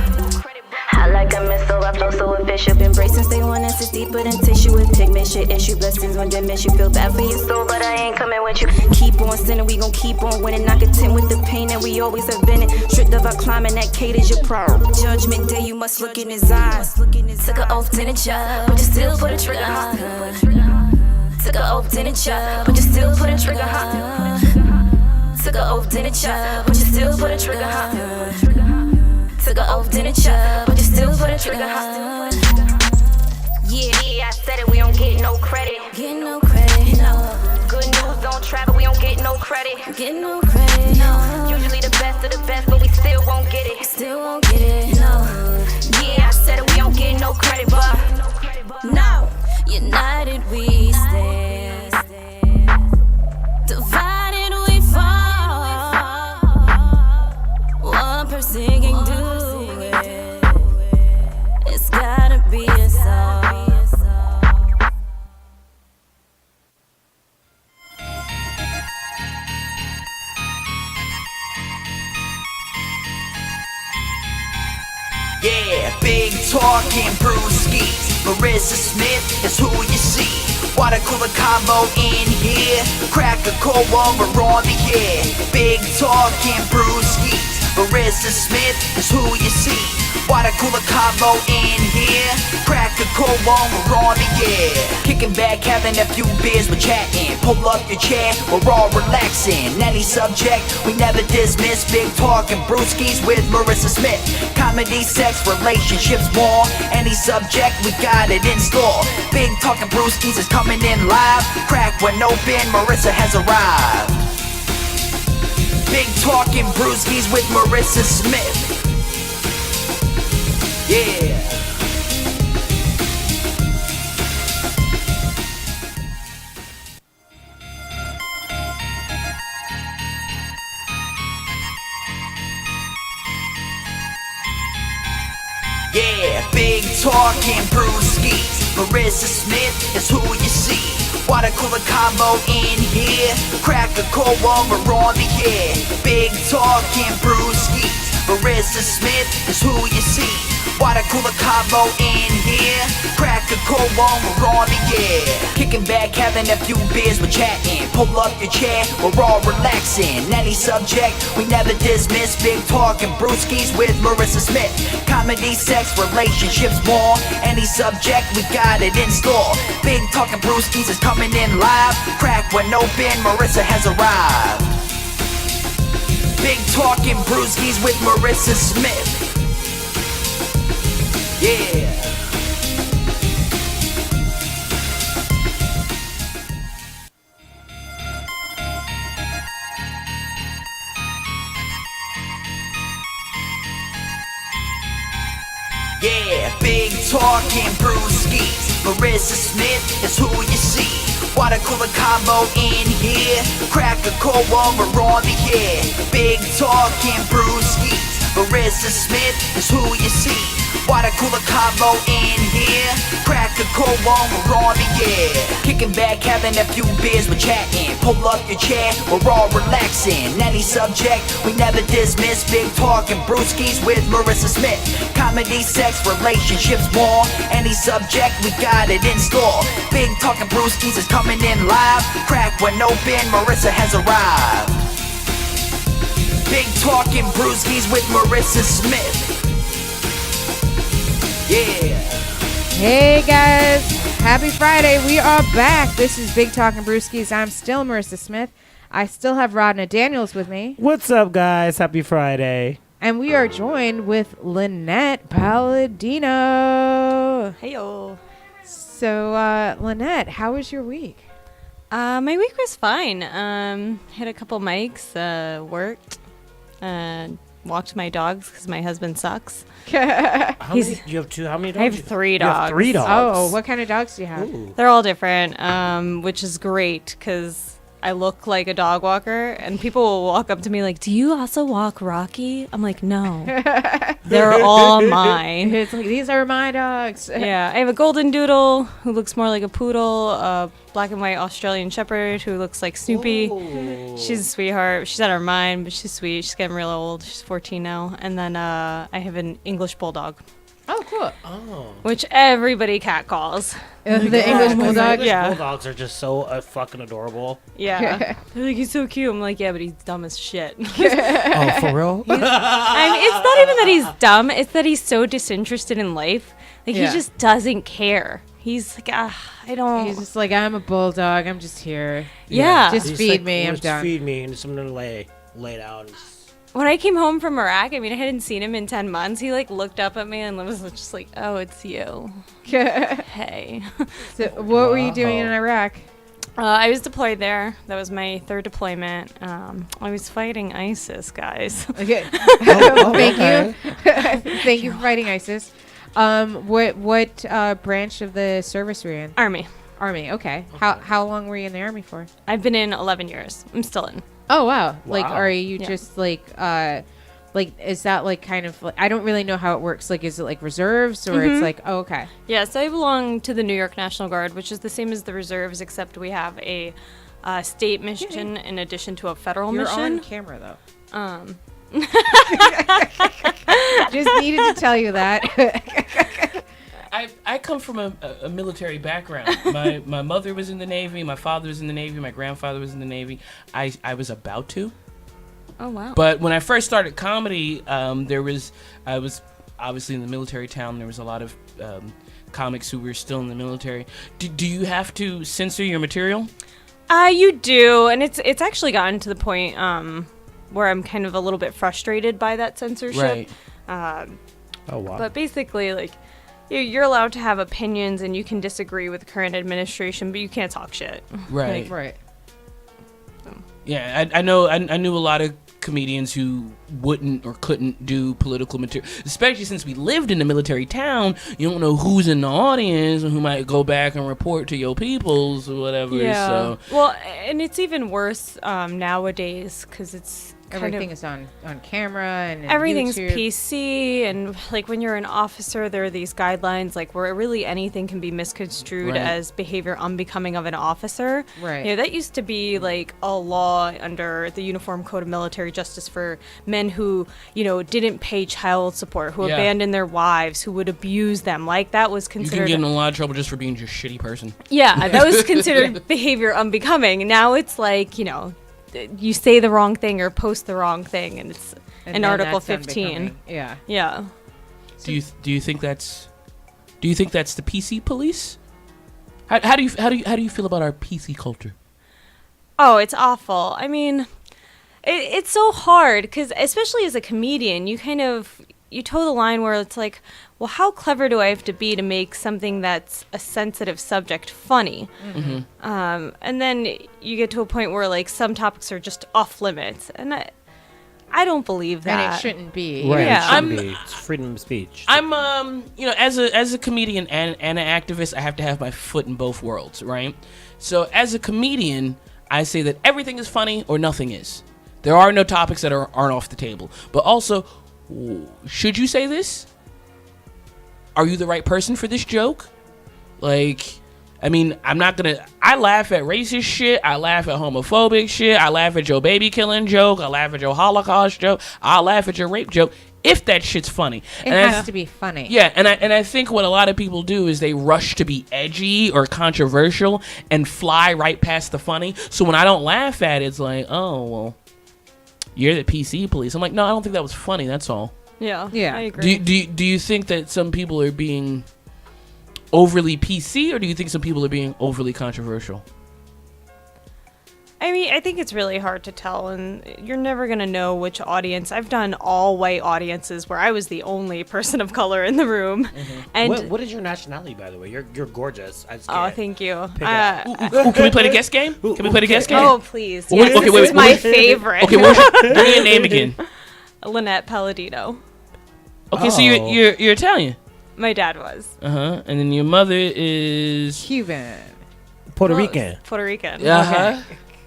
I like a missile, I flow so official. Embracing stay one inch deeper than tissue with pigment. Shit issue, blessings won't diminish. You feel bad for your soul, but I ain't coming with you. Keep on sinning, we gon' keep on winning. Not content with the pain that we always have been in. Stripped of our climbing, that caters your problem. Judgment day, you must look in his eyes. Took an oath to the job, but you still put a trigger on. Took an oath to the job, but you still put a trigger on. Took an oath to the job, but you still put a trigger on. Took an oath to the job, but you still put a trigger on. yeah, I said it, we don't get no credit. Get no credit, no. Good news don't travel, we don't get no credit. Get no credit, no. Usually the best of the best, but we still won't get it. Still won't get it, no. Yeah, I said it, we don't get no credit, but No, united we stand, divided we fall. One person can do it. It's gotta be us all. Big Talk and Brewskis. Marissa Smith is who you see. Water cooler combo in here. Crack a cold one, we're on the air. Big Talk and Brewskis. Marissa Smith is who you see. Water cooler combo in here. Crack a cold one, we're on the air. Kicking back, having a few beers, we're chatting. Pull up your chair, we're all relaxing. Any subject, we never dismiss. Big Talk and Brewskis with Marissa Smith. Comedy, sex, relationships, more. Any subject, we got it in store. Big Talk and Brewskis is coming in live. Crack when open, Marissa has arrived. Big Talk and Brewskis with Marissa Smith. Yeah. Yeah, Big Talk and Brewskis. Marissa Smith is who you see. Water cooler combo in here. Crack a cold one, we're on the air. Big Talk and Brewskis. Marissa Smith is who you see. Water cooler combo in here. Crack a cold one, we're on the air. Kicking back, having a few beers, we're chatting. Pull up your chair, we're all relaxing. Any subject, we never dismiss. Big Talk and Brewskis with Marissa Smith. Comedy, sex, relationships, more. Any subject, we got it in store. Big Talk and Brewskis is coming in live. Crack when open, Marissa has arrived. Big Talk and Brewskis with Marissa Smith. Yeah. Yeah, Big Talk and Brewskis. Marissa Smith is who you see. Water cooler combo in here. Crack a cold one, we're on the air. Big Talk and Brewskis. Marissa Smith is who you see. Water cooler combo in here. Crack a cold one, we're on the air. Kicking back, having a few beers, we're chatting. Pull up your chair, we're all relaxing. Any subject, we never dismiss. Big Talk and Brewskis with Marissa Smith. Comedy, sex, relationships, more. Any subject, we got it in store. Big Talk and Brewskis is coming in live. Crack when open, Marissa has arrived. Big Talk and Brewskis with Marissa Smith. Yeah. Hey guys, happy Friday. We are back. This is Big Talk and Brewskis. I'm still Marissa Smith. I still have Rodna Daniels with me. What's up, guys? Happy Friday. And we are joined with Lynette Palladino. Heyo. So, Lynette, how was your week? My week was fine. Hit a couple mics, worked, walked my dogs because my husband sucks. How many dogs? I have 3 dogs. You have 3 dogs. Oh, what kind of dogs do you have? Ooh. They're all different, which is great because I look like a dog walker, and people will walk up to me like, "Do you also walk Rocky?" I'm like, "No, they're all mine." It's like, these are my dogs. Yeah, I have a golden doodle who looks more like a poodle, a black and white Australian shepherd who looks like Snoopy. Ooh. She's a sweetheart. She's out of her mind, but she's sweet. She's getting real old. She's 14 now. And then I have an English bulldog, Oh, cool. Oh. which everybody cat calls. The English bulldog? Yeah. Bulldogs are just so fucking adorable. Yeah. They're like, he's so cute. I'm like, yeah, but he's dumb as shit. Oh, for real? It's not even that he's dumb. It's that he's so disinterested in life. Like, Yeah. he just doesn't care. He's like, I don't. He's just like, I'm a bulldog. I'm just here. Yeah. Just He's feed like, me. I'm just done. feed me and something to lay down. When I came home from Iraq, I mean, I hadn't seen him in 10 months. He, like, looked up at me and was just like, oh, it's you. Hey. So, what were you doing in Iraq? I was deployed there. That was my 3rd deployment. I was fighting ISIS, guys. Okay. Thank you. Thank you for fighting ISIS. What branch of the service were you in? Army. Army. Okay. How long were you in the army for? I've been in 11 years. I'm still in. Oh wow. Like, Wow. are you Yeah. just like is that like kind of like, I don't really know how it works. Like, is it like reserves or it's like, oh, okay. Yeah, so I belong to the New York National Guard, which is the same as the reserves, except we have a state mission in addition to a federal You're mission. on camera though. Just needed to tell you that. I come from a military background. My mother was in the Navy. My father was in the Navy. My grandfather was in the Navy. I was about to. Oh wow! But when I first started comedy, I was obviously in the military town. There was a lot of comics who were still in the military. Do you have to censor your material? You do, and it's actually gotten to the point where I'm kind of a little bit frustrated by that censorship. Right. Oh wow! But basically, like, you're allowed to have opinions, and you can disagree with the current administration, but you can't talk shit. Right. Like, Right. Yeah, I know. I knew a lot of comedians who wouldn't or couldn't do political material, especially since we lived in a military town. You don't know who's in the audience and who might go back and report to your peoples or whatever. Yeah. So. Well, and it's even worse nowadays because it's Everything is on camera and everything's YouTube. PC, and like when you're an officer, there are these guidelines like where really anything can be misconstrued Right. as behavior unbecoming of an officer. Right. You know, that used to be like a law under the Uniform Code of Military Justice for men who, you know, didn't pay child support, who Yeah. abandoned their wives, who would abuse them. Like that was You considered. can get in a lot of trouble just for being just a shitty person. Yeah, that was considered behavior unbecoming. Now it's like, you know, you say the wrong thing or post the wrong thing, and it's And in then Article that's 15. unbecoming. Yeah. Yeah. Do you think that's the PC police? How do you feel about our PC culture? Oh, it's awful. I mean, it's so hard because, especially as a comedian, you toe the line where it's like, well, how clever do I have to be to make something that's a sensitive subject funny? Mm-hmm. And then you get to a point where like some topics are just off limits, and I don't believe that. And it shouldn't be. Right, Yeah. it shouldn't be. It's freedom of speech. I'm as a comedian and an activist, I have to have my foot in both worlds, right? So as a comedian, I say that everything is funny or nothing is. There are no topics that aren't off the table. But also, should you say this? Are you the right person for this joke? Like, I mean, I laugh at racist shit. I laugh at homophobic shit. I laugh at your baby killing joke. I laugh at your Holocaust joke. I laugh at your rape joke. If that shit's funny. It has to be funny. Yeah, and I think what a lot of people do is they rush to be edgy or controversial and fly right past the funny. So when I don't laugh at it, it's like, oh, well, you're the PC police. I'm like, no, I don't think that was funny. That's all. Yeah. Yeah. I agree. Do you think that some people are being overly PC, or do you think some people are being overly controversial? I mean, I think it's really hard to tell, and you're never going to know which audience. I've done all white audiences where I was the only person of color in the room. Mm-hmm. And What is your nationality, by the way? You're gorgeous. I just oh, can't thank you. pick it up. Ooh, can we play the guess game? Can we play the guess game? Oh, please. Wait, Yes, okay, this wait, is wait, my wait. favorite. Okay, give me your name again. Lynette Palladino. Okay, so Oh. you're Italian. My dad was. And then your mother is. Cuban. Puerto Close. Rican. Puerto Rican.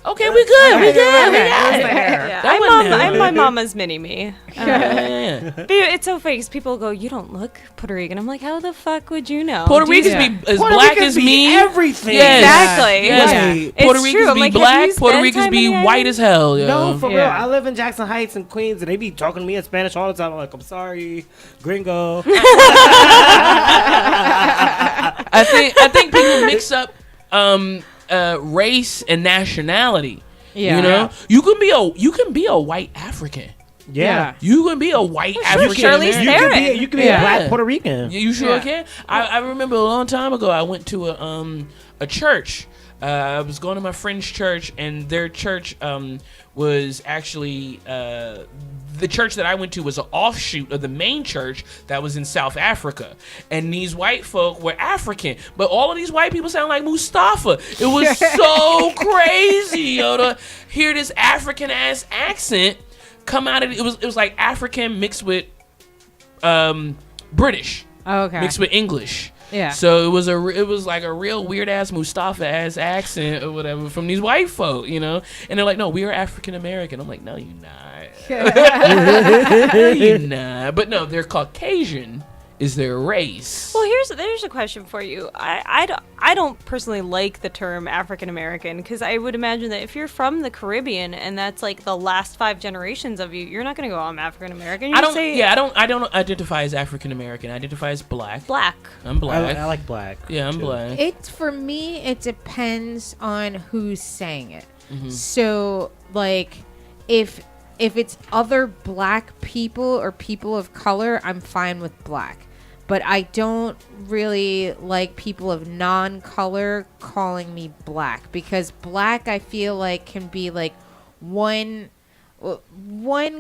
Okay, we good. We good. Yeah, That wasn't I'm it. my mama's mini me. Yeah. But it's so funny 'cause people go, "You don't look Puerto Rican." I'm like, "How the fuck would you know?" Puerto Ricans Yeah. be as Puerto black Ricans as be me. everything. Yes. Exactly. Yes. Right. It's Puerto true. Ricans I'm be like, have black. you Puerto spent Ricans time be in the white island? as hell. Yo. No, for real. Yeah. I live in Jackson Heights and Queens, and they be talking to me in Spanish all the time. I'm like, I'm sorry, gringo. I think people mix up race and nationality. Yeah. You know, you can be a white African. Yeah. You can be a white African. Charlize American. Theron. You can be Yeah. a black Puerto Rican. You sure Yeah. can? I remember a long time ago I went to a church. I was going to my friend's church, and their church was actually the church that I went to was an offshoot of the main church that was in South Africa. And these white folk were African, but all of these white people sound like Mustafa. It was so crazy, yo, to hear this African ass accent come out of it. It was like African mixed with British. Oh, okay. Mixed with English. Yeah. So it was like a real weird ass Mustafa ass accent or whatever from these white folk, you know. And they're like, "No, we are African American." I'm like, "No, you're not. No, you're not." But no, they're Caucasian Is there a race? Well, there's a question for you. I don't personally like the term African American because I would imagine that if you're from the Caribbean and that's like the last 5 generations of you, you're not going to go, I'm African American. I don't identify as African American. I identify as black. Black. I'm black. I like black. Yeah, I'm black. For me, it depends on who's saying it. Mm-hmm. So, like, if it's other black people or people of color, I'm fine with black. But I don't really like people of non-color calling me black, because black, I feel like, can be like one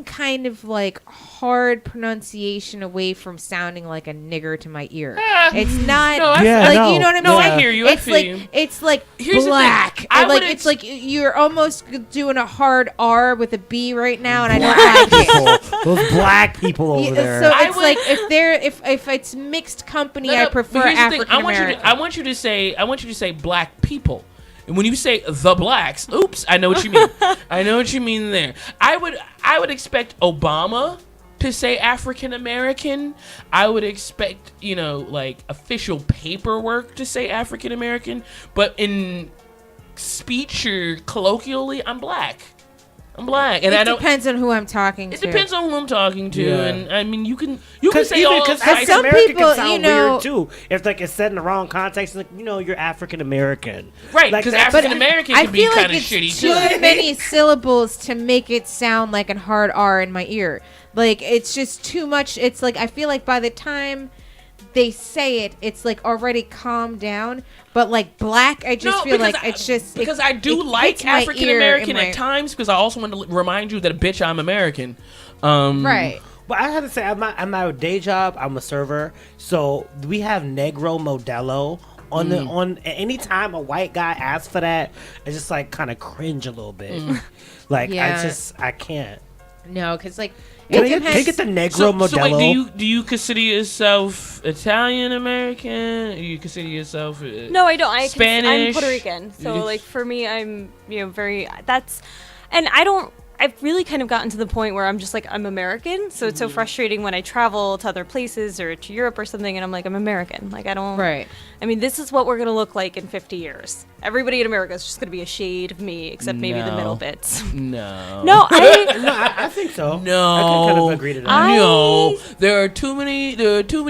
kind of like hard pronunciation away from sounding like a nigger to my ear. It's not you know what I mean? No, I hear you. It's like Here's black. It's like you're almost doing a hard R with a B right now, and I don't like it. Those black people over there. So it's like if it's mixed company, I prefer African American. I want you to say black people. And when you say the blacks, oops, I know what you mean. I know what you mean there. I would expect Obama to say African American. I would expect, like official paperwork to say African American. But in speech or colloquially, I'm black. I'm black, and it depends on who I'm talking to. It depends on who I'm talking to, and I mean, you can say even, all. Because some American people, can sound weird too. If like it's said in the wrong context, like you're African American, right? Because like, African American can be kind of shitty too. Too many syllables to make it sound like a hard R in my ear. Like it's just too much. It's like I feel like by the time they say it, it's like already calmed down. But like black, I just feel like it's just because I do like African American at times, because I also want to remind you that bitch, I'm American. Right. But I have to say, at my day job, I'm a server, so we have Negro Modelo on any time a white guy asks for that, I just like kind of cringe a little bit. Like I can't. No, because like. Can I get the Negro Modelo? So wait, do you consider yourself Italian American? Do you consider yourself No, I don't. Spanish? I'm Puerto Rican. So like for me, I'm very and I've really kind of gotten to the point where I'm just like, I'm American. So it's so frustrating when I travel to other places or to Europe or something, and I'm like, I'm American. Like I don't. Right. I mean, this is what we're gonna look like in 50 years. Everybody in America is just gonna be a shade of me, except maybe the middle bits. No, I think so. No, I can kind of agree to that. No, there are too many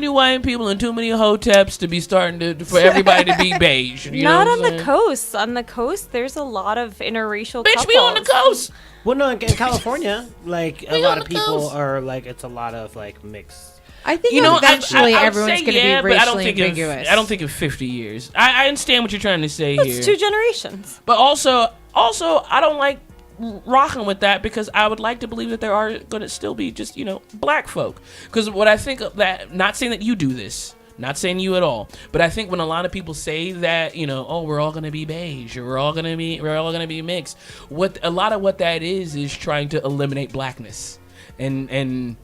white people and too many hoteps to be starting for everybody to be beige. Not on the coast. On the coast, there's a lot of interracial bitch, couples. we on the coast. Well, no, in California, like a lot of people are like, it's a lot of like mixed. I think eventually everyone's going to be racially ambiguous. I don't think of 50 years. I understand what you're trying to say here. It's 2 generations. But also, I don't like rocking with that, because I would like to believe that there are going to still be just, black folk. Because what I think of that, not saying that you do this, not saying you at all, but I think when a lot of people say that, we're all gonna be beige, or we're all gonna be mixed, a lot of what that is trying to eliminate blackness and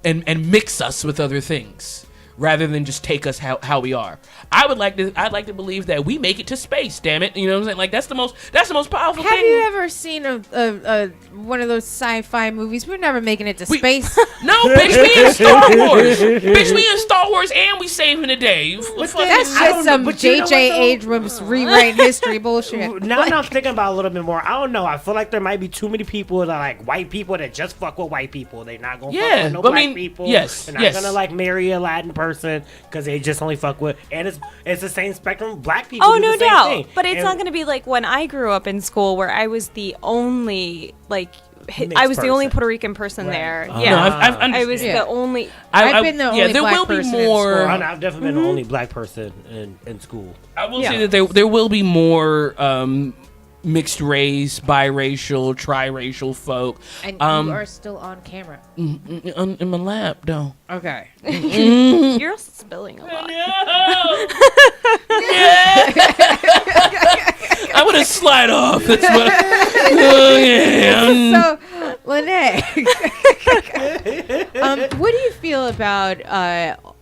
mix us with other things, rather than just take us how we are. I'd like to believe that we make it to space, damn it. You know what I'm saying? Like that's the most powerful thing. Have you ever seen a one of those sci-fi movies? We're never making it to space. No, bitch, we in Star Wars. Bitch, we in Star Wars, and we saving the day. That's just some J.J. Abrams rewrite history bullshit. Now that I'm thinking about it a little bit more, I don't know. I feel like there might be too many people that are like white people that just fuck with white people. They're not gonna fuck with no black people. Yes, they're not gonna like marry a Latin person because they just only fuck with. And it's the same spectrum. Black people. Oh, do no the same doubt. thing. But it's not gonna be like when I grew up in school, where I was the only the only Puerto Rican person there. Yeah, no, I was the only. I've been the only there black will be person more. I've definitely been the only black person in school. I will say that there will be more mixed race, biracial, triracial folk. And you are still on camera. In my lap, though. Okay. You're spilling a lot. I want to slide off. That's what. So, Lene, what do you feel about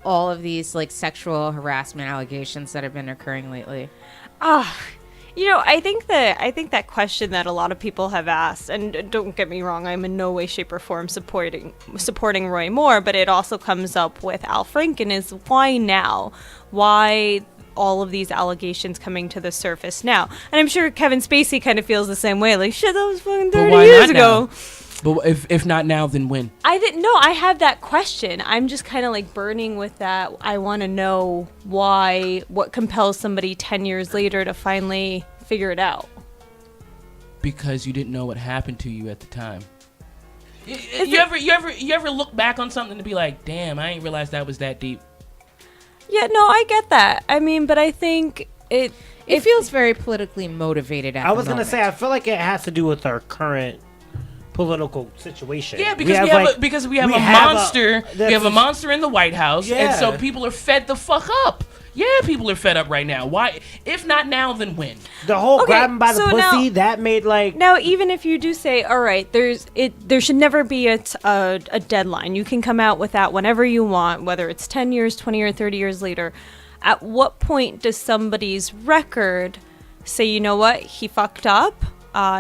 all of these like sexual harassment allegations that have been occurring lately? You know, I think that question that a lot of people have asked, and don't get me wrong, I'm in no way, shape, or form supporting Roy Moore, but it also comes up with Al Franken is why now? Why all of these allegations coming to the surface now? And I'm sure Kevin Spacey kind of feels the same way. Like, shit, that was fucking 30 years ago. Now? But if not now, then when? I didn't know. I have that question. I'm just kind of like burning with that. I want to know what compels somebody 10 years later to finally figure it out. Because you didn't know what happened to you at the time. You ever look back on something to be like, damn, I ain't realized that was that deep? Yeah, no, I get that. I mean, but I think it feels very politically motivated at the moment. I was going to say, I feel like it has to do with our current political situation. Yeah, because we have a monster. We have a monster in the White House, and so people are fed the fuck up. Yeah, people are fed up right now. Why? If not now, then when? The whole grabbing by the pussy, that made like... Now, even if you do say, all right, there should never be a deadline. You can come out with that whenever you want, whether it's 10 years, 20 or 30 years later. At what point does somebody's record say, you know what, he fucked up,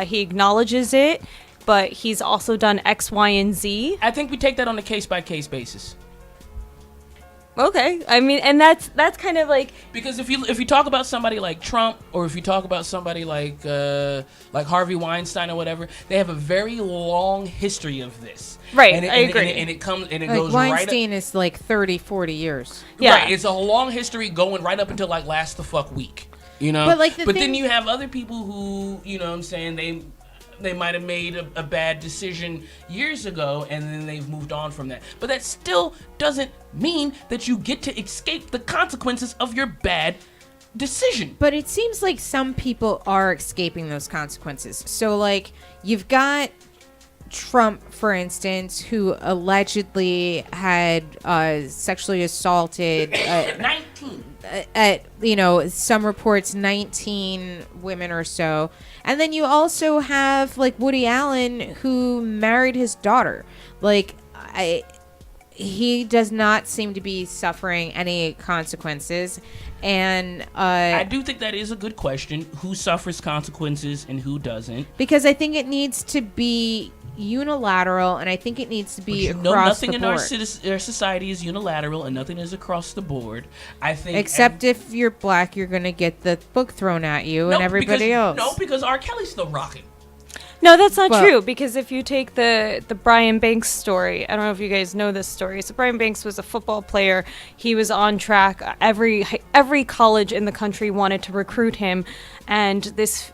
he acknowledges it, but he's also done X, Y, and Z? I think we take that on a case-by-case basis. Okay, I mean, and that's kind of like... Because if you talk about somebody like Trump, or if you talk about somebody like Harvey Weinstein or whatever, they have a very long history of this. Right, I agree. And it comes and it like goes Weinstein right up, is like 30, 40 years. Yeah. Right, it's a long history going right up until like last the fuck week. You know? But then you have other people who, you know what I'm saying, they might have made a bad decision years ago, and then they've moved on from that. But that still doesn't mean that you get to escape the consequences of your bad decision. But it seems like some people are escaping those consequences. So, like, you've got Trump, for instance, who allegedly had sexually assaulted 19. At some reports 19 women or so. And then you also have like Woody Allen, who married his daughter. Like, he does not seem to be suffering any consequences. And I do think that is a good question. Who suffers consequences and who doesn't? Because I think it needs to be unilateral, and I think it needs to be across the board. Nothing in our society is unilateral, and nothing is across the board. I think, except if you're black, you're gonna get the book thrown at you, and everybody else. No, because R. Kelly's still rocking. No, that's not true, because if you take the Brian Banks story, I don't know if you guys know this story. So Brian Banks was a football player. He was on track. Every college in the country wanted to recruit him, and this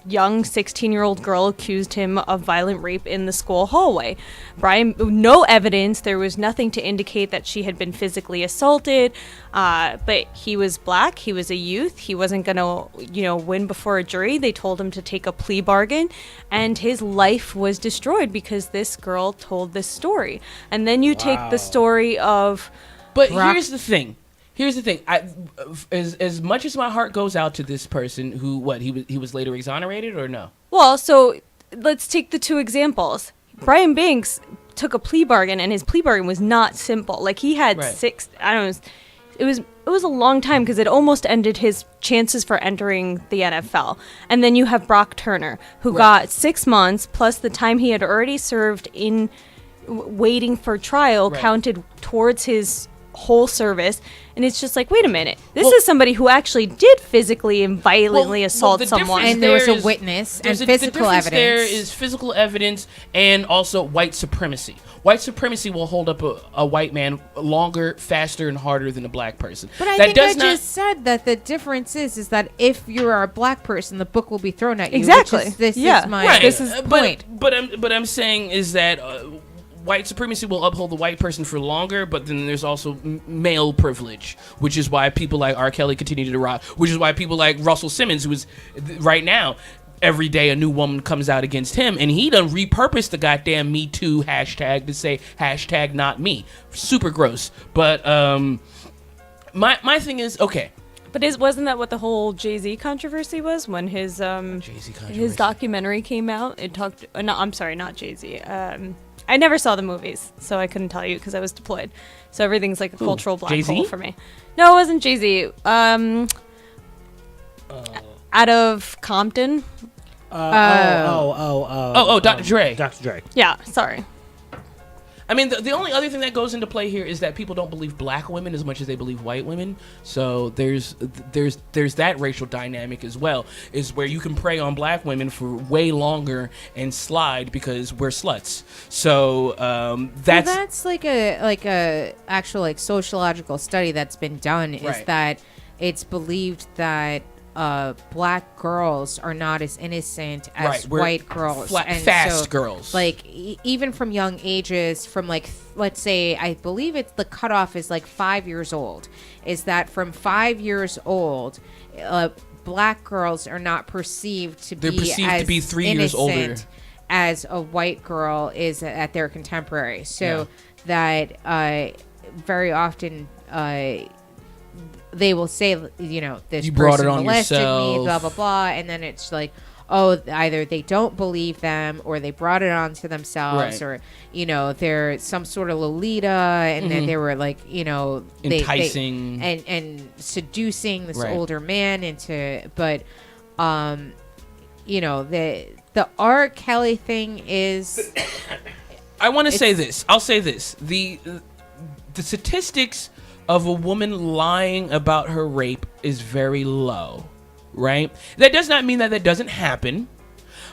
young 16-year-old girl accused him of violent rape in the school hallway. No evidence. There was nothing to indicate that she had been physically assaulted. But he was black. He was a youth. He wasn't going to, win before a jury. They told him to take a plea bargain, and his life was destroyed because this girl told this story. And then you take the story of... But here's the thing. As much as my heart goes out to this person who, he was later exonerated or no? Well, so let's take the two examples. Brian Banks took a plea bargain, and his plea bargain was not simple. Like, he had it was a long time because it almost ended his chances for entering the NFL. And then you have Brock Turner, who got 6 months plus the time he had already served in waiting for trial counted towards his whole service. And it's just like, wait a minute, this is somebody who actually did physically and violently assault someone, and there was a witness and physical evidence. There is physical evidence and also white supremacy. White supremacy will hold up a white man longer, faster, and harder than a black person. But I just said that the difference is that if you're a black person, the book will be thrown at you. Exactly. This is the point. But I'm saying is that white supremacy will uphold the white person for longer, but then there's also male privilege, which is why people like R. Kelly continue to rock, which is why people like Russell Simmons, who is right now, every day a new woman comes out against him, and he done repurposed the goddamn Me Too hashtag to say hashtag not me. Super gross. But my thing is, okay. But wasn't that what the whole Jay-Z controversy was when his documentary came out? It talked. No, I'm sorry, not Jay-Z. I never saw the movies, so I couldn't tell you because I was deployed. So everything's like a cultural black hole for me. No, it wasn't Jay-Z. out of Compton. Dr. Dre. Dr. Dre. Yeah, sorry. I mean, the only other thing that goes into play here is that people don't believe black women as much as they believe white women. So there's that racial dynamic as well, is where you can prey on black women for way longer and slide because we're sluts. So that's like a actual like sociological study that's been done, is that it's believed that black girls are not as innocent as white girls, and fast girls. Like even from young ages, from like let's say, I believe it's the cutoff is like 5 years old. Is that from 5 years old, black girls are not perceived to be 3 years older as a white girl is at their contemporary. So that very often. They will say, this you brought person it on molested yourself. me, blah, blah, blah. And then it's like, oh, either they don't believe them or they brought it on to themselves or, they're some sort of Lolita and then they were like, enticing and seducing this older man into, but, the R. Kelly thing is... I want to say this. I'll say this. The statistics of a woman lying about her rape is very low, right? That does not mean that doesn't happen,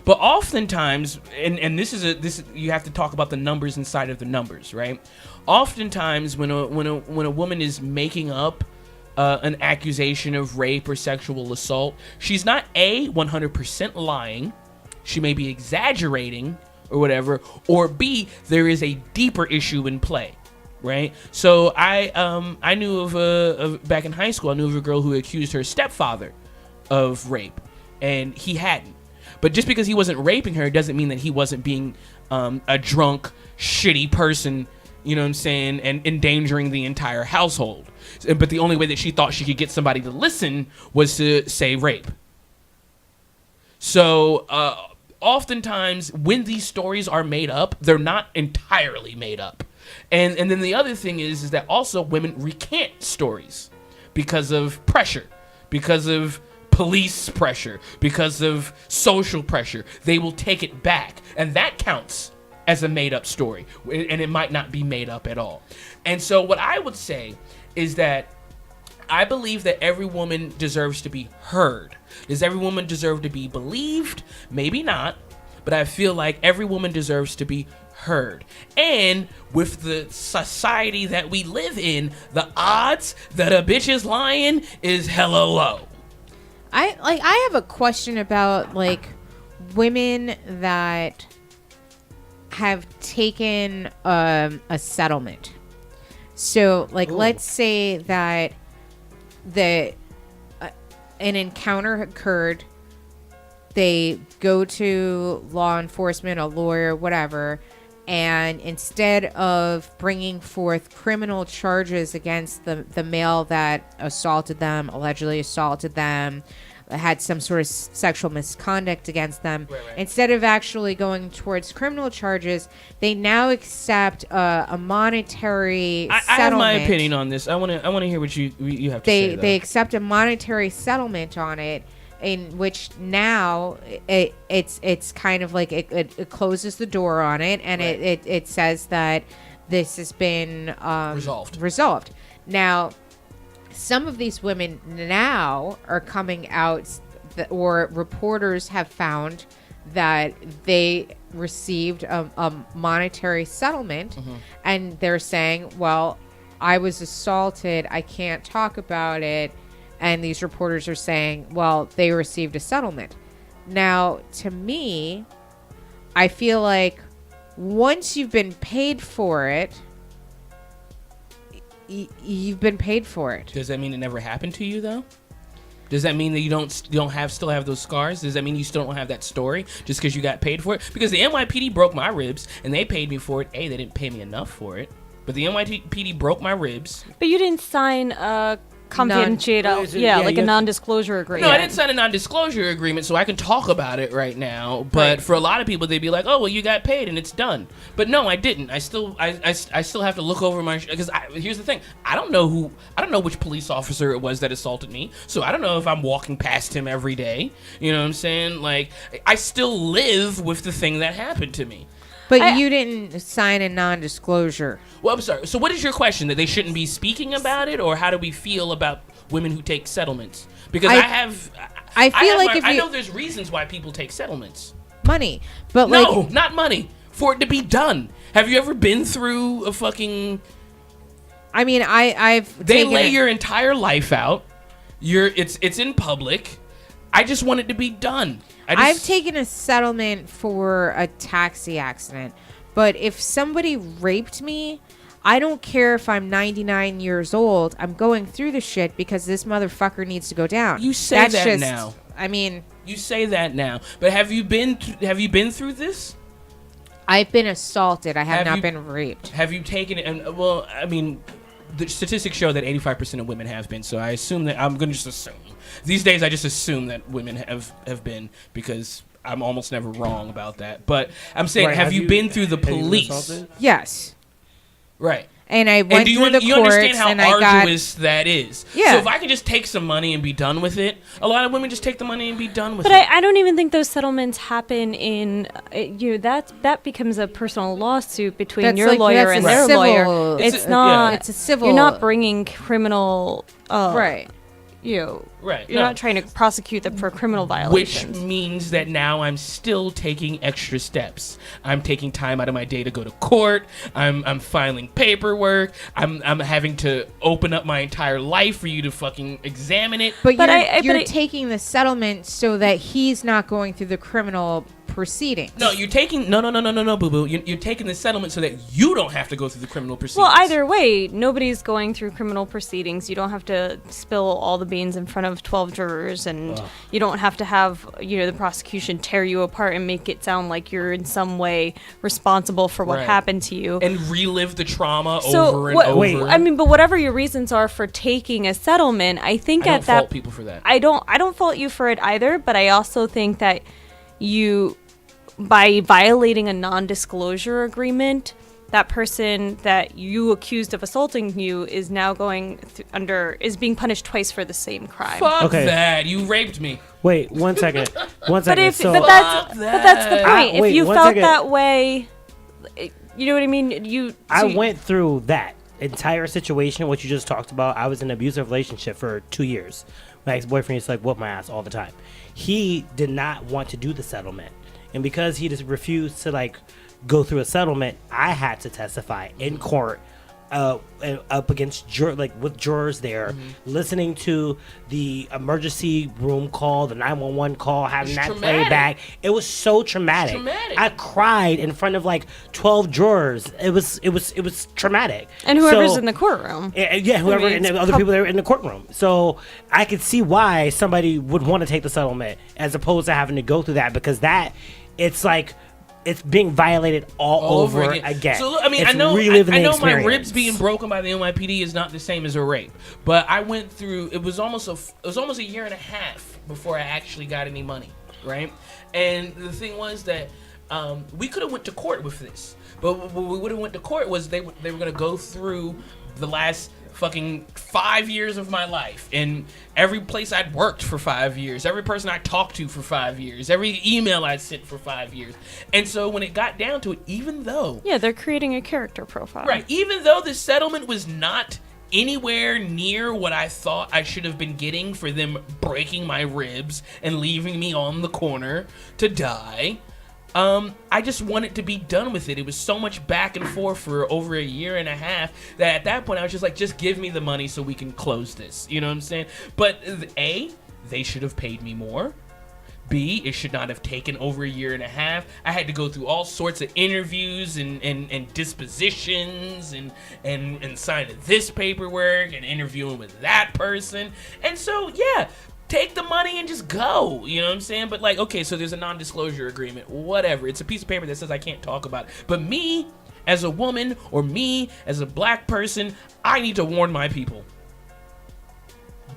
but oftentimes, and this you have to talk about the numbers inside of the numbers, right? Oftentimes, when a woman is making up an accusation of rape or sexual assault, she's not 100% lying. She may be exaggerating or whatever, or B, there is a deeper issue in play. Right, so I knew of back in high school. I knew of a girl who accused her stepfather of rape, and he hadn't. But just because he wasn't raping her doesn't mean that he wasn't being a drunk, shitty person. You know what I'm saying, and endangering the entire household. But the only way that she thought she could get somebody to listen was to say rape. So oftentimes, when these stories are made up, they're not entirely made up. And then the other thing is that also women recant stories because of pressure, because of police pressure, because of social pressure. They will take it back, and that counts as a made-up story, and it might not be made up at all. And so what I would say is that I believe that every woman deserves to be heard. Does every woman deserve to be believed? Maybe not, but I feel like every woman deserves to be heard. And with the society that we live in, the odds that a bitch is lying is hella low. I have a question about like women that have taken a settlement. So like let's say that an encounter occurred, they go to law enforcement, a lawyer, whatever, and instead of bringing forth criminal charges against the male that allegedly assaulted them, had some sort of sexual misconduct against them, instead of actually going towards criminal charges, they now accept a monetary settlement. I have my opinion on this. I want to hear what you have to say. They accept a monetary settlement on it, in which now it's kind of like it closes the door on it, and it says that this has been resolved. Now, some of these women now are coming out, or reporters have found that they received a monetary settlement, and they're saying, well, I was assaulted, I can't talk about it. And these reporters are saying, well, they received a settlement. Now, to me, I feel like once you've been paid for it, you've been paid for it. Does that mean it never happened to you, though? Does that mean that you still have those scars? Does that mean you still don't have that story just because you got paid for it? Because the NYPD broke my ribs and they paid me for it. They didn't pay me enough for it, but the NYPD broke my ribs. But you didn't sign a confidentiality. Yeah, like a non-disclosure agreement. No, I didn't sign a non-disclosure agreement, so I can talk about it right now. But for a lot of people, they'd be like, "Oh, well, you got paid and it's done." But no, I didn't. I still have to look over my because here's the thing: I don't know which police officer it was that assaulted me, so I don't know if I'm walking past him every day. You know what I'm saying? Like, I still live with the thing that happened to me. But you didn't sign a non-disclosure. Well, I'm sorry. So what is your question? That they shouldn't be speaking about it? Or how do we feel about women who take settlements? Because I know there's reasons why people take settlements. Money. But no, not money. For it to be done. Have you ever been through a fucking... I mean, They lay your entire life out. It's in public. I just want it to be done. I've taken a settlement for a taxi accident, but if somebody raped me, I don't care if I'm 99 years old. I'm going through the shit because this motherfucker needs to go down. You say that now. I mean, you say that now. But have you been through this? I've been assaulted. I have not been raped. Have you taken it? And well, I mean, the statistics show that 85% of women have been. So I assume that I'm going to just assume. These days, I just assume that women have been because I'm almost never wrong about that. But I'm saying, have you been through the police? Yes. Right. And I went through the courts. You understand how arduous that is. Yeah. So if I can just take some money and be done with it, a lot of women just take the money and be done with it. But I don't even think those settlements happen in that becomes a personal lawsuit between your lawyer and their lawyer. It's not. It's a civil. You're not bringing criminal. Right. You're not trying to prosecute them for criminal violations. Which means that now I'm still taking extra steps. I'm taking time out of my day to go to court. I'm filing paperwork. I'm having to open up my entire life for you to fucking examine it. But you're taking the settlement so that he's not going through the criminal proceedings. No, you're taking no, boo boo. You're taking the settlement so that you don't have to go through the criminal proceedings. Well, either way, nobody's going through criminal proceedings. You don't have to spill all the beans in front of 12 jurors, and you don't have to have the prosecution tear you apart and make it sound like you're in some way responsible for what happened to you and relive the trauma over and over. Wait, I mean, but whatever your reasons are for taking a settlement, I think I don't fault people for that. I don't fault you for it either, but I also think that you, by violating a non-disclosure agreement, that person that you accused of assaulting you is now is being punished twice for the same crime. Fuck that! You raped me. Wait, 1 second. 1 second. But that's the point. If you felt that way, you know what I mean. I went through that entire situation. What you just talked about. I was in an abusive relationship for 2 years. My ex-boyfriend used to whoop my ass all the time. He did not want to do the settlement. And because he just refused to go through a settlement, I had to testify in court up against with jurors there, listening to the emergency room call, the 911 call, having that play back. It was so traumatic. I cried in front of 12 jurors. It was traumatic. And whoever's in the courtroom. Whoever and the other people that were in the courtroom. So I could see why somebody would want to take the settlement as opposed to having to go through that, because it's being violated all over again. So I mean, I know my ribs being broken by the NYPD is not the same as a rape, but I went through. It was almost a year and a half before I actually got any money, right? And the thing was that we could have went to court with this, but what we would have went to court was they were going to go through the last fucking 5 years of my life, and every place I'd worked for 5 years, every person I talked to for 5 years, every email I'd sent for 5 years. And so when it got down to it, even though they're creating a character profile, right? Even though the settlement was not anywhere near what I thought I should have been getting for them breaking my ribs and leaving me on the corner to die, I just wanted to be done with it. It was so much back and forth for over a year and a half that at that point I was just like, just give me the money so we can close this. You know what I'm saying? But A, they should have paid me more. B, it should not have taken over a year and a half. I had to go through all sorts of interviews and dispositions and signing this paperwork and interviewing with that person. And so, take the money and just go. You know what I'm saying? But okay, so there's a non-disclosure agreement. Whatever. It's a piece of paper that says I can't talk about it. But me, as a woman, or me, as a black person, I need to warn my people.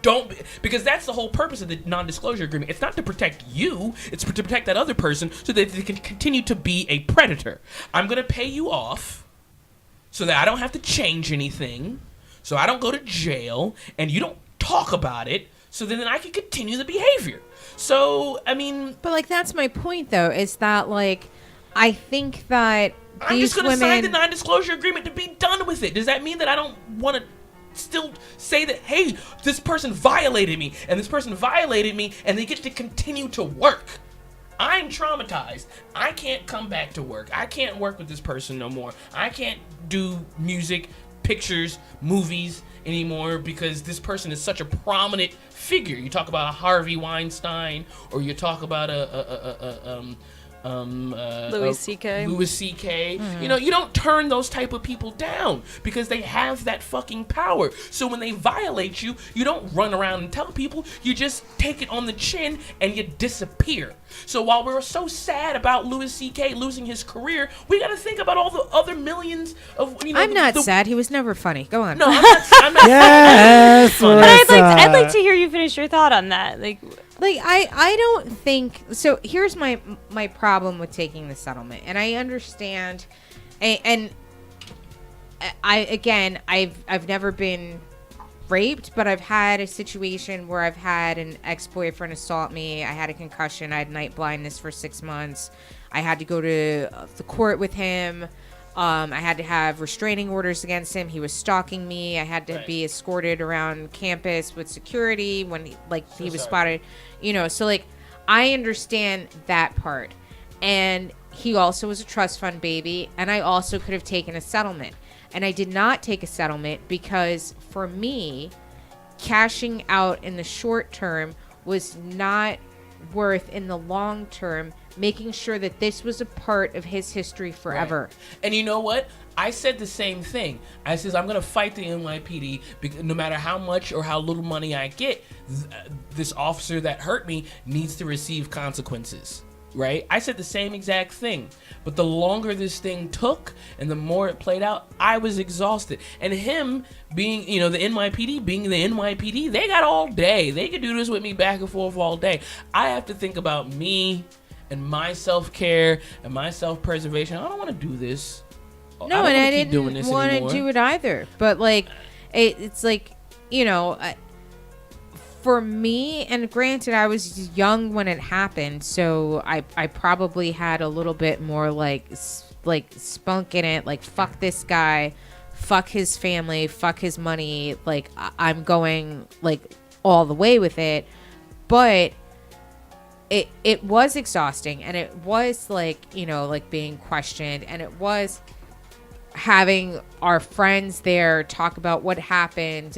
don't, because that's the whole purpose of the non-disclosure agreement. It's not to protect you, it's to protect that other person so that they can continue to be a predator. I'm going to pay you off so that I don't have to change anything, so I don't go to jail, and you don't talk about it, so then I can continue the behavior. So, I mean... But, like, that's my point, though, is that, like, I think that I'm just going to sign the non-disclosure agreement to be done with it. Does that mean that I don't want to still say that, hey, this person violated me, and this person violated me, and they get to continue to work? I'm traumatized. I can't come back to work. I can't work with this person no more. I can't do music, pictures, movies anymore because this person is such a prominent figure. You talk about a Harvey Weinstein, or you talk about Louis C.K. Mm-hmm. You know, you don't turn those type of people down because they have that fucking power. So when they violate you, you don't run around and tell people. You just take it on the chin and you disappear. So while we're so sad about Louis C.K. losing his career, we got to think about all the other millions of. You know, I'm not sad. He was never funny. Go on. No, I'm not Yes, but I'd like to hear you finish your thought on that. Like I don't think so. Here's my problem with taking the settlement, and I understand, and I've never been raped, but I've had a situation where I've had an ex-boyfriend assault me. I had a concussion. I had night blindness for 6 months. I had to go to the court with him. I had to have restraining orders against him. He was stalking me. I had to be escorted around campus with security when he was spotted. You know, so like I understand that part. And he also was a trust fund baby, and I also could have taken a settlement. And I did not take a settlement because for me, cashing out in the short term was not worth in the long term making sure that this was a part of his history forever. Right. And you know what? I said the same thing. I says I'm going to fight the NYPD because no matter how much or how little money I get, this officer that hurt me needs to receive consequences. Right? I said the same exact thing. But the longer this thing took and the more it played out, I was exhausted. And him being, you know, the NYPD being the NYPD, they got all day. They could do this with me back and forth all day. I have to think about me and my self-care and my self-preservation. I don't want to do this. No, and I didn't want to do it either. But, like, it's like, you know, for me, and granted, I was young when it happened, so I probably had a little bit more, like spunk in it. Like, fuck this guy. Fuck his family. Fuck his money. Like, I'm going, like, all the way with it. But it was exhausting, and it was like, you know, like being questioned, and it was having our friends there talk about what happened,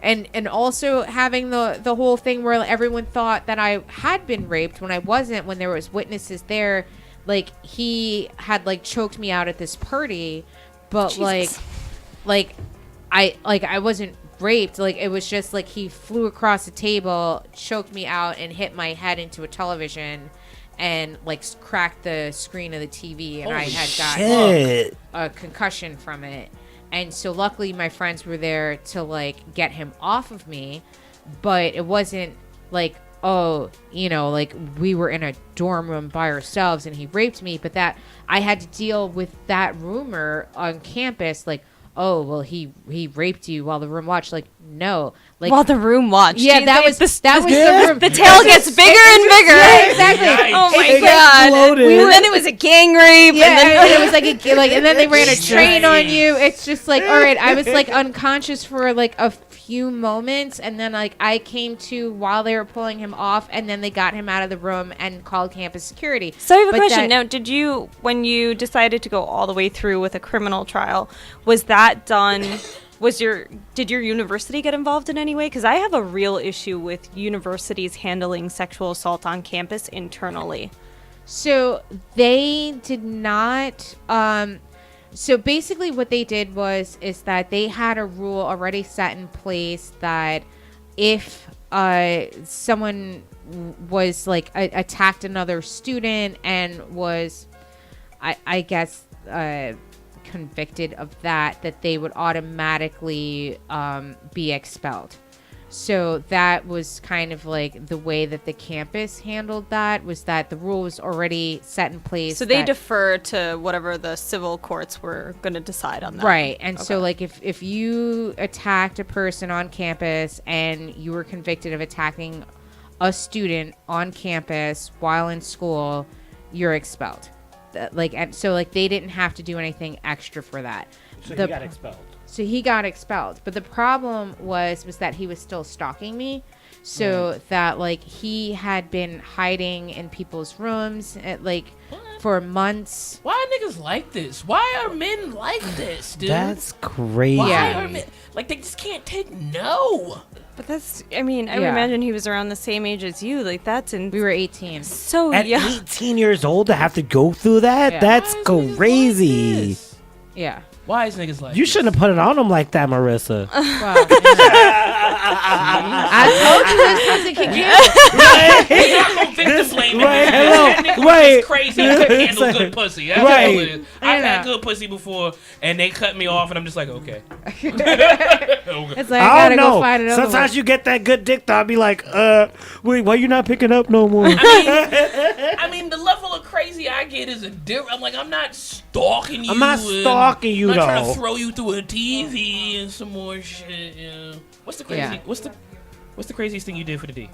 and also having the whole thing where everyone thought that I had been raped when I wasn't, when there was witnesses there. Like, he had like choked me out at this party, but Jesus. like I wasn't raped. Like, it was just like he flew across the table, choked me out, and hit my head into a television and like cracked the screen of the TV, and Holy I had shit. got a concussion from it. And so luckily my friends were there to like get him off of me, but it wasn't like, oh, you know, like we were in a dorm room by ourselves and he raped me, but that I had to deal with that rumor on campus, like, oh, well, he raped you while the room watched. Like, no. Like, while the room watched. Yeah, that was the room. The tail gets bigger and bigger. Yeah, exactly. Oh my It's god. Like, and then it was a gang rape. Yeah, and then it was like and then they ran a train on you. It's just like, all right, I was like unconscious for like a few moments, and then like I came to while they were pulling him off, and then they got him out of the room and called campus security. So I have a question. Now, did you, when you decided to go all the way through with a criminal trial, was that done? Did your university get involved in any way? Because I have a real issue with universities handling sexual assault on campus internally. So they did not. So basically, what they did is that they had a rule already set in place that if someone was like attacked another student and was, I guess, convicted of that they would automatically be expelled. So that was kind of like the way that the campus handled that, was that the rule was already set in place. So they defer to whatever the civil courts were going to decide on that. Right. And so like if you attacked a person on campus and you were convicted of attacking a student on campus while in school, you're expelled. And so like they didn't have to do anything extra for that. So he got expelled. So he got expelled. But the problem was that he was still stalking me. So that like he had been hiding in people's rooms for months. Why are niggas like this? Why are men like this, dude? That's crazy. Why are men like they just can't take no? But that's, I mean, I would imagine he was around the same age as you. Like, that's in. We were 18. So, At 18 years old to have to go through that? Yeah. That's crazy. Like yeah. Why is niggas like You shouldn't have put it on him like that, Marissa. Well, I told you this pussy can get You're not gonna victim blame Right, me. hello, That nigga right. was crazy. He couldn't handle good pussy. That's Right. all it is. I've had good pussy before, and they cut me off, and I'm just like, okay. It's like, I I gotta don't know. go find another Sometimes one. you get that good dick, though. I'll be like, wait, why you not picking up no more? I mean, the level of crazy I get is a different. I'm like, I'm not stalking you. I'm not stalking you, I'm not trying though. to throw you through a TV and some more shit. Yeah. What's the crazy? Yeah. What's the craziest thing you did for the D?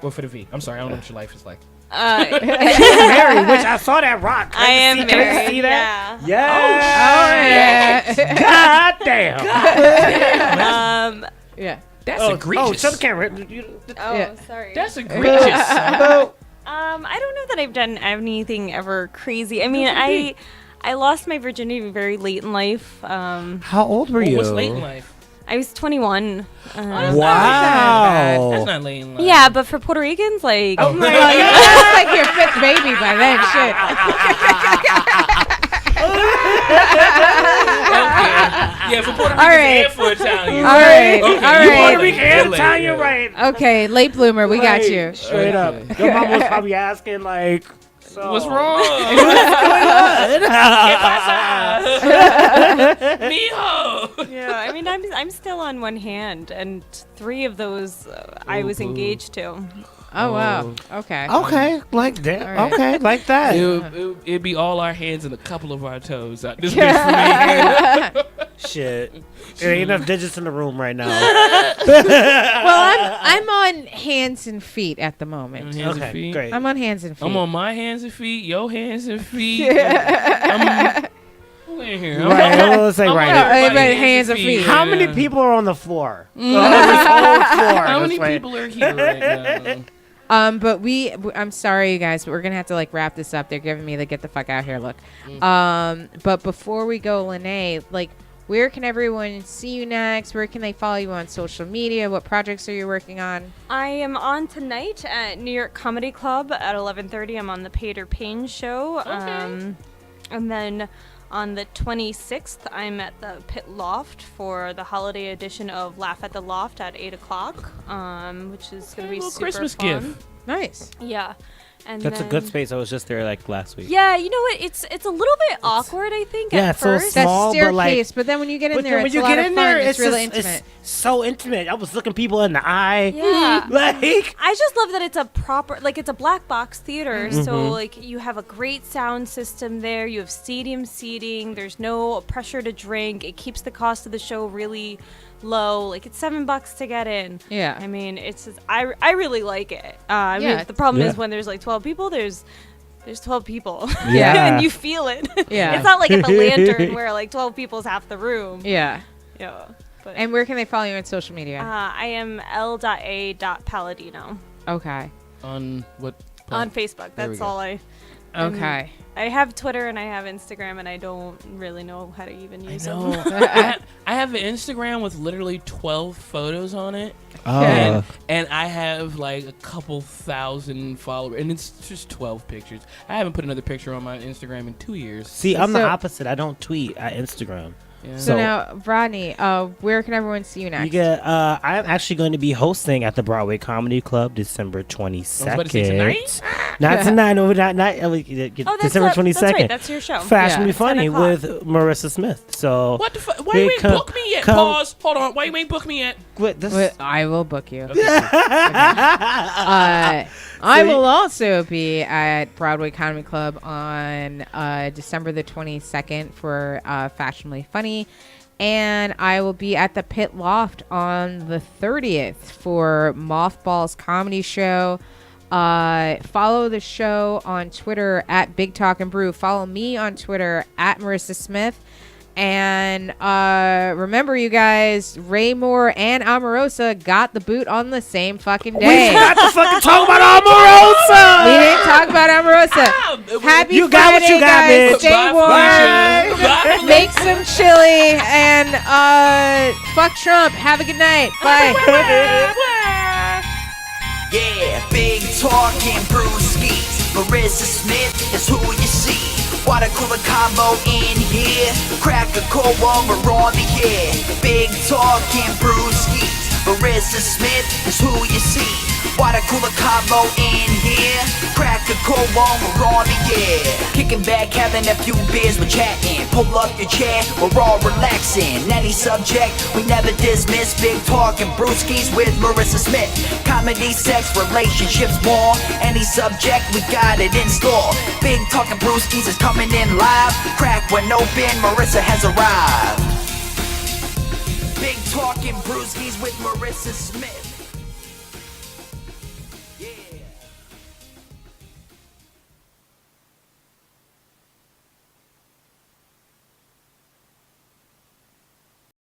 Or for the V? I'm sorry, I don't know what your life is like. She's married, which I saw that rock. I am Can you married. see that? Yeah. God damn. Yeah. That's Oh, egregious. show the camera. Sorry. That's egregious. I don't know that I've done anything ever crazy. I mean, I lost my virginity very late in life. How old were you? What's late in life? I was 21. Wow. That's not late in life. Yeah, but for Puerto Ricans, like, Oh my God, that's like your fifth baby by then. Yeah, for Puerto Ricans and for Italians. All right. Okay, All right. Puerto Rican and Italian, right? Okay, late bloomer, we got you. Straight up. Your mom was probably asking, like, so. What's wrong? Mijo. yeah. I mean, I'm still on one hand, and 3 of those I was engaged to. Oh wow. Okay. Okay, like that. All right. Okay, like that. It'd be all our hands and a couple of our toes. This bitch for me. Shit. There ain't enough digits in the room right now. Well, I'm on hands and feet at the moment. Hands Okay, and feet. great. I'm on hands and feet. I'm on my hands and feet, your hands and feet. Who in here? Right, let's say right. everybody hands and feet. How many people are on the floor? On this whole floor. How This many way. people are here right now? But I'm sorry, you guys, but we're gonna have to like wrap this up. They're giving me the get the fuck out here look. But before we go, Lene, like, where can everyone see you next? Where can they follow you on social media? What projects are you working on? I am on tonight at New York Comedy Club at 11:30. I'm on the Pater Payne show. And then on the 26th, I'm at the Pit Loft for the holiday edition of Laugh at the Loft at 8 o'clock, which is going to be little super Christmas fun. gift. Nice. Yeah. And That's a then- good space. I was just there like last week. Yeah, you know what? It's a little bit awkward, I think, Yeah, at it's so first. small. That but, like- staircase, but then when you get in But there, then when it's you a lot get of in fun. there, It's really just, intimate. It's so intimate. I was looking people in the eye. Yeah. Like, I just love that it's a proper, like, it's a black box theater. Mm-hmm. So, like, you have a great sound system there. You have stadium seating. There's no pressure to drink. It keeps the cost of the show really low. Like, it's $7 to get in. Yeah. I mean, it's just, I really like it. I Yeah. mean, the problem Yeah. is when there's like 12 people, there's 12 people. Yeah. And you feel it. Yeah. It's not like at the Lantern where like 12 people's half the room. Yeah. Yeah. But And where can they follow you on social media? I am l.a.palladino Okay. On what? on Facebook. There we That's go. all I Okay. I have Twitter and I have Instagram and I don't really know how to even use them. I have an Instagram with literally 12 photos on it. oh. And I have like a couple thousand followers. And it's just 12 pictures. I haven't put another picture on my Instagram in 2 years. See, I'm the So- opposite. I don't tweet at Instagram. Yeah. So now, Rodney, where can everyone see you next? You get. I'm actually going to be hosting at the Broadway Comedy Club December 22nd. about to say tonight? Not tonight. No, not. Oh, December 22nd. That's right. That's your show. Fashionably Yeah. Funny 10 o'clock. with Marissa Smith. So What the fuck? Why They you ain't come- book me yet? come- Pause. Hold on. Why you ain't book me yet? What, I will book you. Okay. I will also be at Broadway Comedy Club on December the 22nd for Fashionably Funny. And I will be at the Pit Loft on the 30th for Mothball's Comedy Show. Follow the show on Twitter at Big Talk and Brew. Follow me on Twitter at Marissa Smith. And remember, you guys, Ray Moore and Omarosa got the boot on the same fucking day. We forgot to fucking talk about Omarosa. We didn't talk about Omarosa. Happy You Friday, got what you got, guys. bitch. Stay warm. Make some chili and fuck Trump. Have a good night. Bye. Yeah, Big Talk and Brewskis. Marissa Smith is who you see. Water cooler combo in here. Crack a cold one, we're on the air. Big Talk and Brewskis. Marissa Smith is who you see. Water cooler combo in here. Crack a cold one, we're on the air. Kicking back, having a few beers, we're chatting. Pull up your chair, we're all relaxing. Any subject, we never dismiss. Big Talk and Brewskis with Marissa Smith. Comedy, sex, relationships, more. Any subject, we got it in store. Big Talk and Brewskis is coming in live. Crack one open, Marissa has arrived. Big Talk and Brewskis with Marissa Smith.